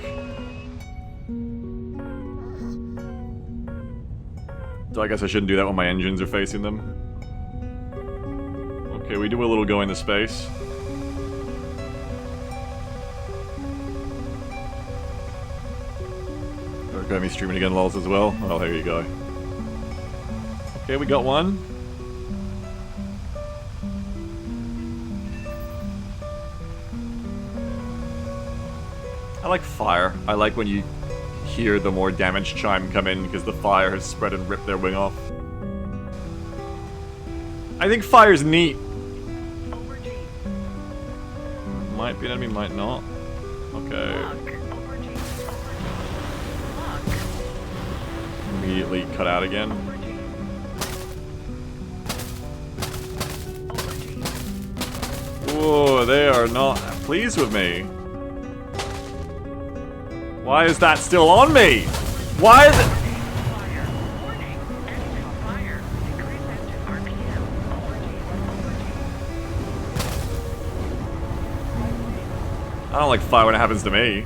So I guess I shouldn't do that when my engines are facing them. Okay, we do a little go into space. Got me streaming again, lols, as well. Oh, here you go. Okay, we got one. I like fire. I like when you hear the more damage chime come in because the fire has spread and ripped their wing off. I think fire's neat. Might be an enemy, might not. Okay. Immediately cut out again. Whoa, they are not pleased with me. Why is that still on me? Why is it? I don't like fire when it happens to me.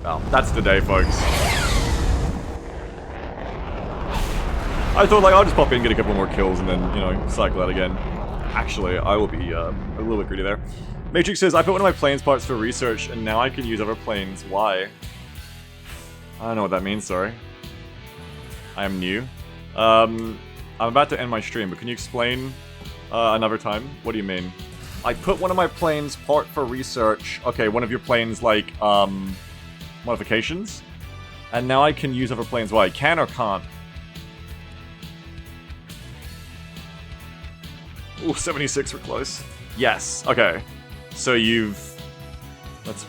Well, that's the day, folks. I thought, like, I'll just pop in, get a couple more kills, and then, you know, cycle out again. Actually, I will be a little bit greedy there. Matrix says, I put one of my planes parts for research, and now I can use other planes. Why? I don't know what that means, sorry. I am new. I'm about to end my stream, but can you explain another time? What do you mean? I put one of my planes part for research. Okay, one of your planes, like, modifications? And now I can use other planes. Well, I can or can't? Ooh, 76 were close. Yes, okay. So you've...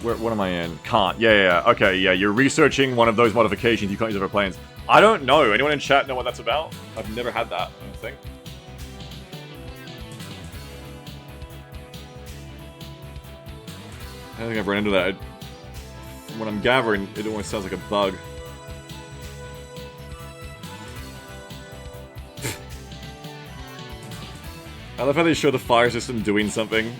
what am I in? Can't. Yeah. Okay, yeah, you're researching one of those modifications. You can't use other planes. I don't know. Anyone in chat know what that's about? I've never had that, I don't think. I don't think I've run into that. From what I'm gathering, it almost sounds like a bug. I love how they show the fire system doing something.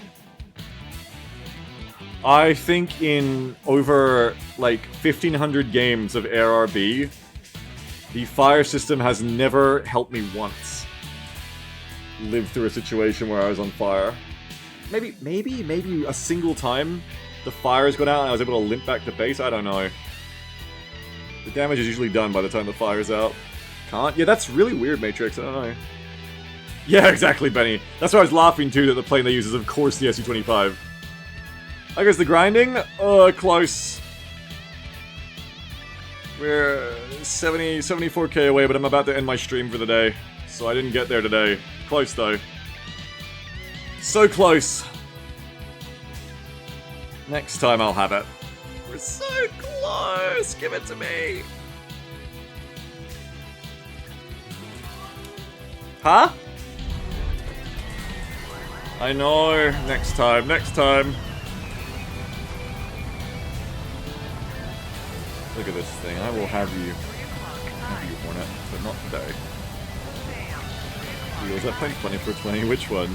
I think in over, like, 1,500 games of ARB, the fire system has never helped me once live through a situation where I was on fire. Maybe a single time the fire's gone out and I was able to limp back to base? I don't know. The damage is usually done by the time the fire's out. Can't? Yeah, that's really weird, Matrix. I don't know. Yeah, exactly, Benny. That's why I was laughing, too, that the plane they use is, of course, the SU-25. I guess the grinding? Close. We're 74k away, but I'm about to end my stream for the day. So I didn't get there today. Close, though. So close. Next time I'll have it. We're so close! Give it to me! Huh? I know. Next time. Next time. Look at this thing. I will have you, Hornet, but not today. Was that plane 20 for 20? Which one?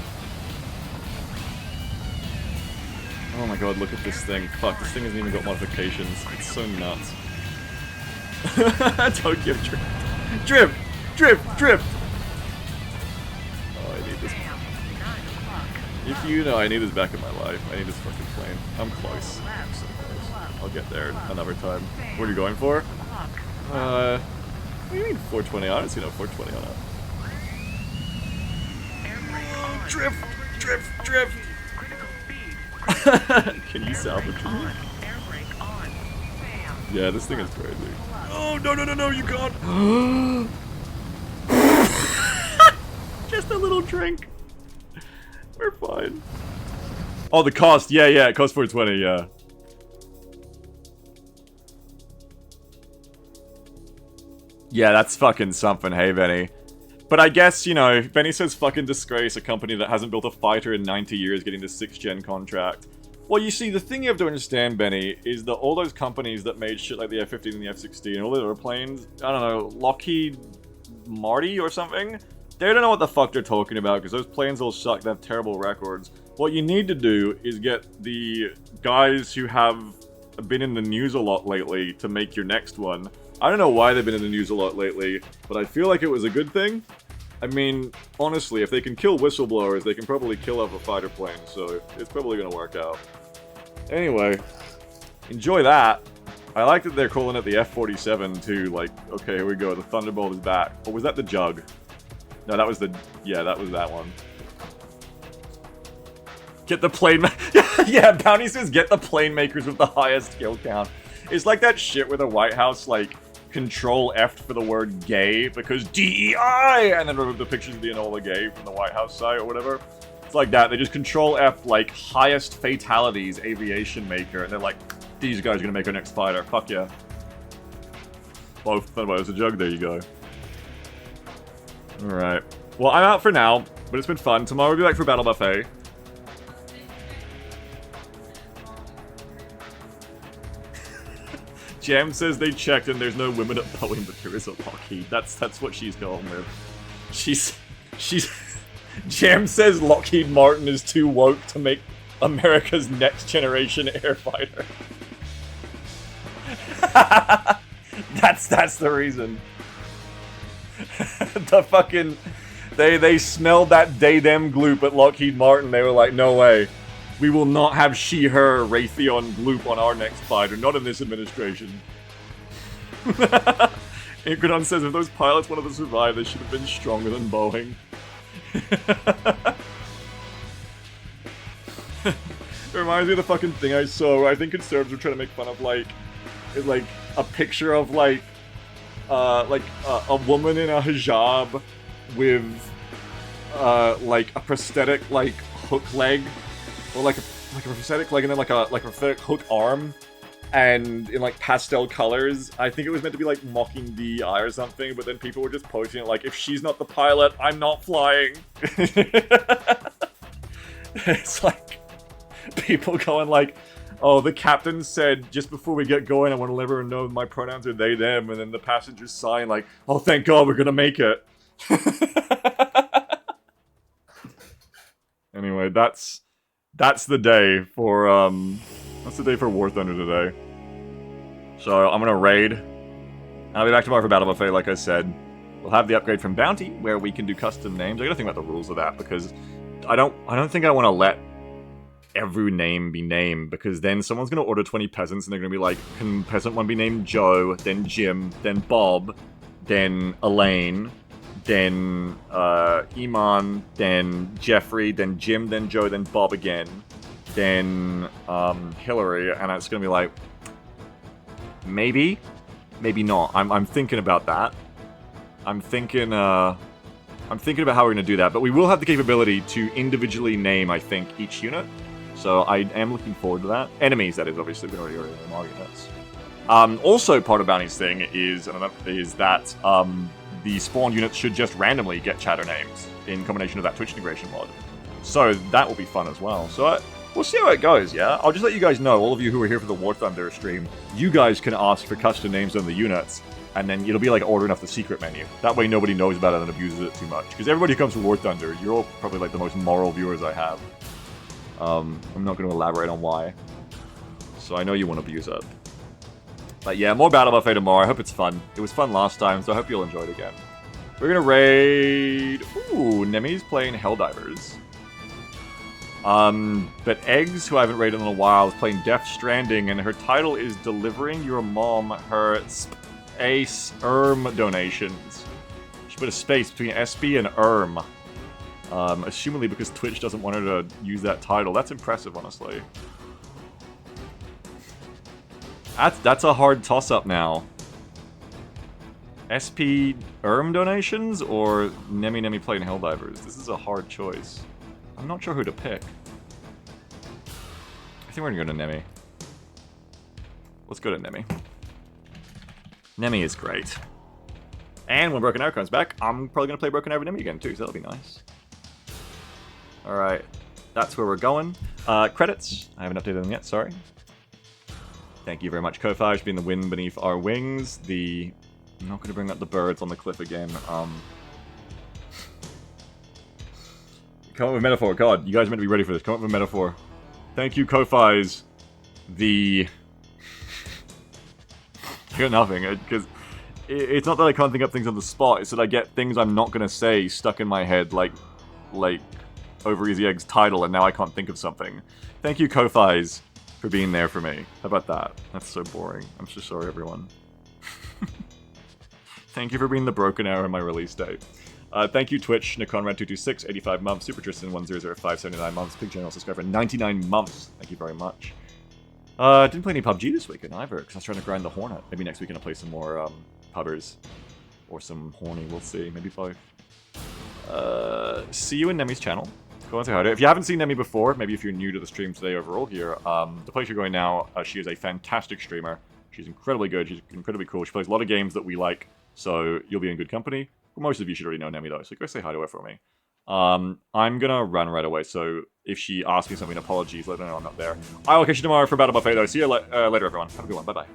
Oh my god, look at this thing. Fuck, this thing hasn't even got modifications. It's so nuts. Tokyo Drift. Drift! Drift! Drift! Oh, I need this. If you know, I need this back in my life. I need this fucking plane. I'm close. I'm so close. I'll get there another time. What are you going for? What do you mean 420? I don't see no 420 on it. Drift! Drift! Drift! Can you salvage me? Yeah, this thing is crazy. Oh, no, you can't! Just a little drink. We're fine. Oh, the cost. Yeah, it costs 420, yeah. Yeah, that's fucking something, hey, Benny. But I guess, you know, Benny says fucking disgrace, a company that hasn't built a fighter in 90 years getting the 6th gen contract. Well, you see, the thing you have to understand, Benny, is that all those companies that made shit like the F-15 and the F-16 and all the other planes, I don't know, Lockheed Marty or something? They don't know what the fuck they're talking about, because those planes all suck, they have terrible records. What you need to do is get the guys who have been in the news a lot lately to make your next one. I don't know why they've been in the news a lot lately, but I feel like it was a good thing. I mean, honestly, if they can kill whistleblowers, they can probably kill off a fighter plane, so it's probably gonna work out. Anyway, enjoy that. I like that they're calling it the F-47 too, like, okay, here we go, the Thunderbolt is back. Or was that the Jug? No, that was the... yeah, that was that one. Get the plane... yeah, Bounty says get the plane makers with the highest kill count. It's like that shit where the White House, like, Control F for the word gay because DEI! And then remove the pictures of the Enola Gay from the White House site or whatever. It's like that. They just Control F, like, highest fatalities aviation maker, and they're like, these guys are gonna make our next fighter. Fuck yeah. Well, there's a Jug, there you go. Alright. Well, I'm out for now, but it's been fun. Tomorrow we'll be back for Battle Buffet. Jam says they checked and there's no women at Boeing, but there is a Lockheed. That's what she's going with. She's... Jam says Lockheed Martin is too woke to make America's next generation air fighter. That's the reason. The fucking... They smelled that they-them gloop at Lockheed Martin. They were like, no way. We will not have she-her Raytheon gloop on our next fighter. Not in this administration. Incredon says if those pilots wanted to survive, they should have been stronger than Boeing. It reminds me of the fucking thing I saw where I think conservatives were trying to make fun of, like a picture of like a woman in a hijab with like a prosthetic like hook leg, or like a prosthetic leg and then like a prosthetic hook arm, and in like pastel colors. I think it was meant to be like mocking DEI or something, but then people were just posting it like, if she's not the pilot, I'm not flying. It's like people going like, oh, the captain said just before we get going, I want to let everyone know my pronouns are they, them, and then the passengers sign like, oh, thank God, we're gonna make it. Anyway, that's the day for War Thunder today. So I'm gonna raid. I'll be back tomorrow for Battle Buffet, like I said. We'll have the upgrade from Bounty, where we can do custom names. I gotta think about the rules of that, because I don't think I want to let every name be named, because then someone's going to order 20 peasants and they're going to be like, can peasant 1 be named Joe, then Jim, then Bob, then Elaine, then Iman, then Jeffrey, then Jim, then Joe, then Bob again, then Hillary, and it's going to be like, maybe not. I'm thinking about that. I'm thinking about how we're going to do that, but we will have the capability to individually name, I think, each unit. So I am looking forward to that. Enemies, that is, obviously. We already name our units. Also, part of Bounty's thing is that the spawn units should just randomly get chatter names in combination with that Twitch integration mod. So that will be fun as well. So we'll see how it goes, yeah? I'll just let you guys know, all of you who are here for the War Thunder stream, you guys can ask for custom names on the units, and then it'll be like ordering off the secret menu. That way nobody knows about it and abuses it too much. Because everybody who comes from War Thunder, you're all probably like the most moral viewers I have. I'm not going to elaborate on why. So I know you won't abuse it. But yeah, more Battle Buffet tomorrow. I hope it's fun. It was fun last time, so I hope you'll enjoy it again. We're going to raid... Ooh, Nemi's playing Helldivers. But Eggs, who I haven't raided in a while, is playing Death Stranding, and her title is Delivering Your Mom Her Space donations. She put a space between SB and ERM. Assumingly because Twitch doesn't want her to use that title. That's impressive, honestly. That's a hard toss-up now. SP donations or Nemi playing Helldivers? This is a hard choice. I'm not sure who to pick. I think we're gonna go to Nemi. Let's go to Nemi. Nemi is great. And when Broken Arrow comes back, I'm probably gonna play Broken Arrow Nemi again too, so that'll be nice. Alright, that's where we're going. Credits. I haven't updated them yet, sorry. Thank you very much, Kofaj, being the wind beneath our wings. I'm not going to bring up the birds on the cliff again. Come up with a metaphor. God, you guys are meant to be ready for this. Come up with a metaphor. Thank you, Kofaj. I got nothing, because it's not that I can't think up things on the spot, it's that I get things I'm not going to say stuck in my head, like Over Easy Egg's title, and now I can't think of something. Thank you, Kofaj, for being there for me. How about that? That's so boring. I'm so sorry, everyone. Thank you for being the broken arrow in my release date. Thank you, Twitch, Nikonrad226, 85 months, Super Tristan1005, 79 months, Pig General subscriber, 99 months. Thank you very much. Didn't play any PUBG this weekend either, because I was trying to grind the Hornet. Maybe next weekend I'll play some more pubbers. Or some horny, we'll see. Maybe both. See you in Nemi's channel. Go on to her. If you haven't seen Nemi before, maybe if you're new to the stream today overall here, the place you're going now, she is a fantastic streamer. She's incredibly good, she's incredibly cool. She plays a lot of games that we like, so you'll be in good company. Well, most of you should already know Nemi though, so go say hi to her for me. I'm gonna run right away, so if she asks me something, apologies, let her know I'm not there. I will catch you tomorrow for Battle Buffet though. See you later, everyone. Have a good one. Bye-bye.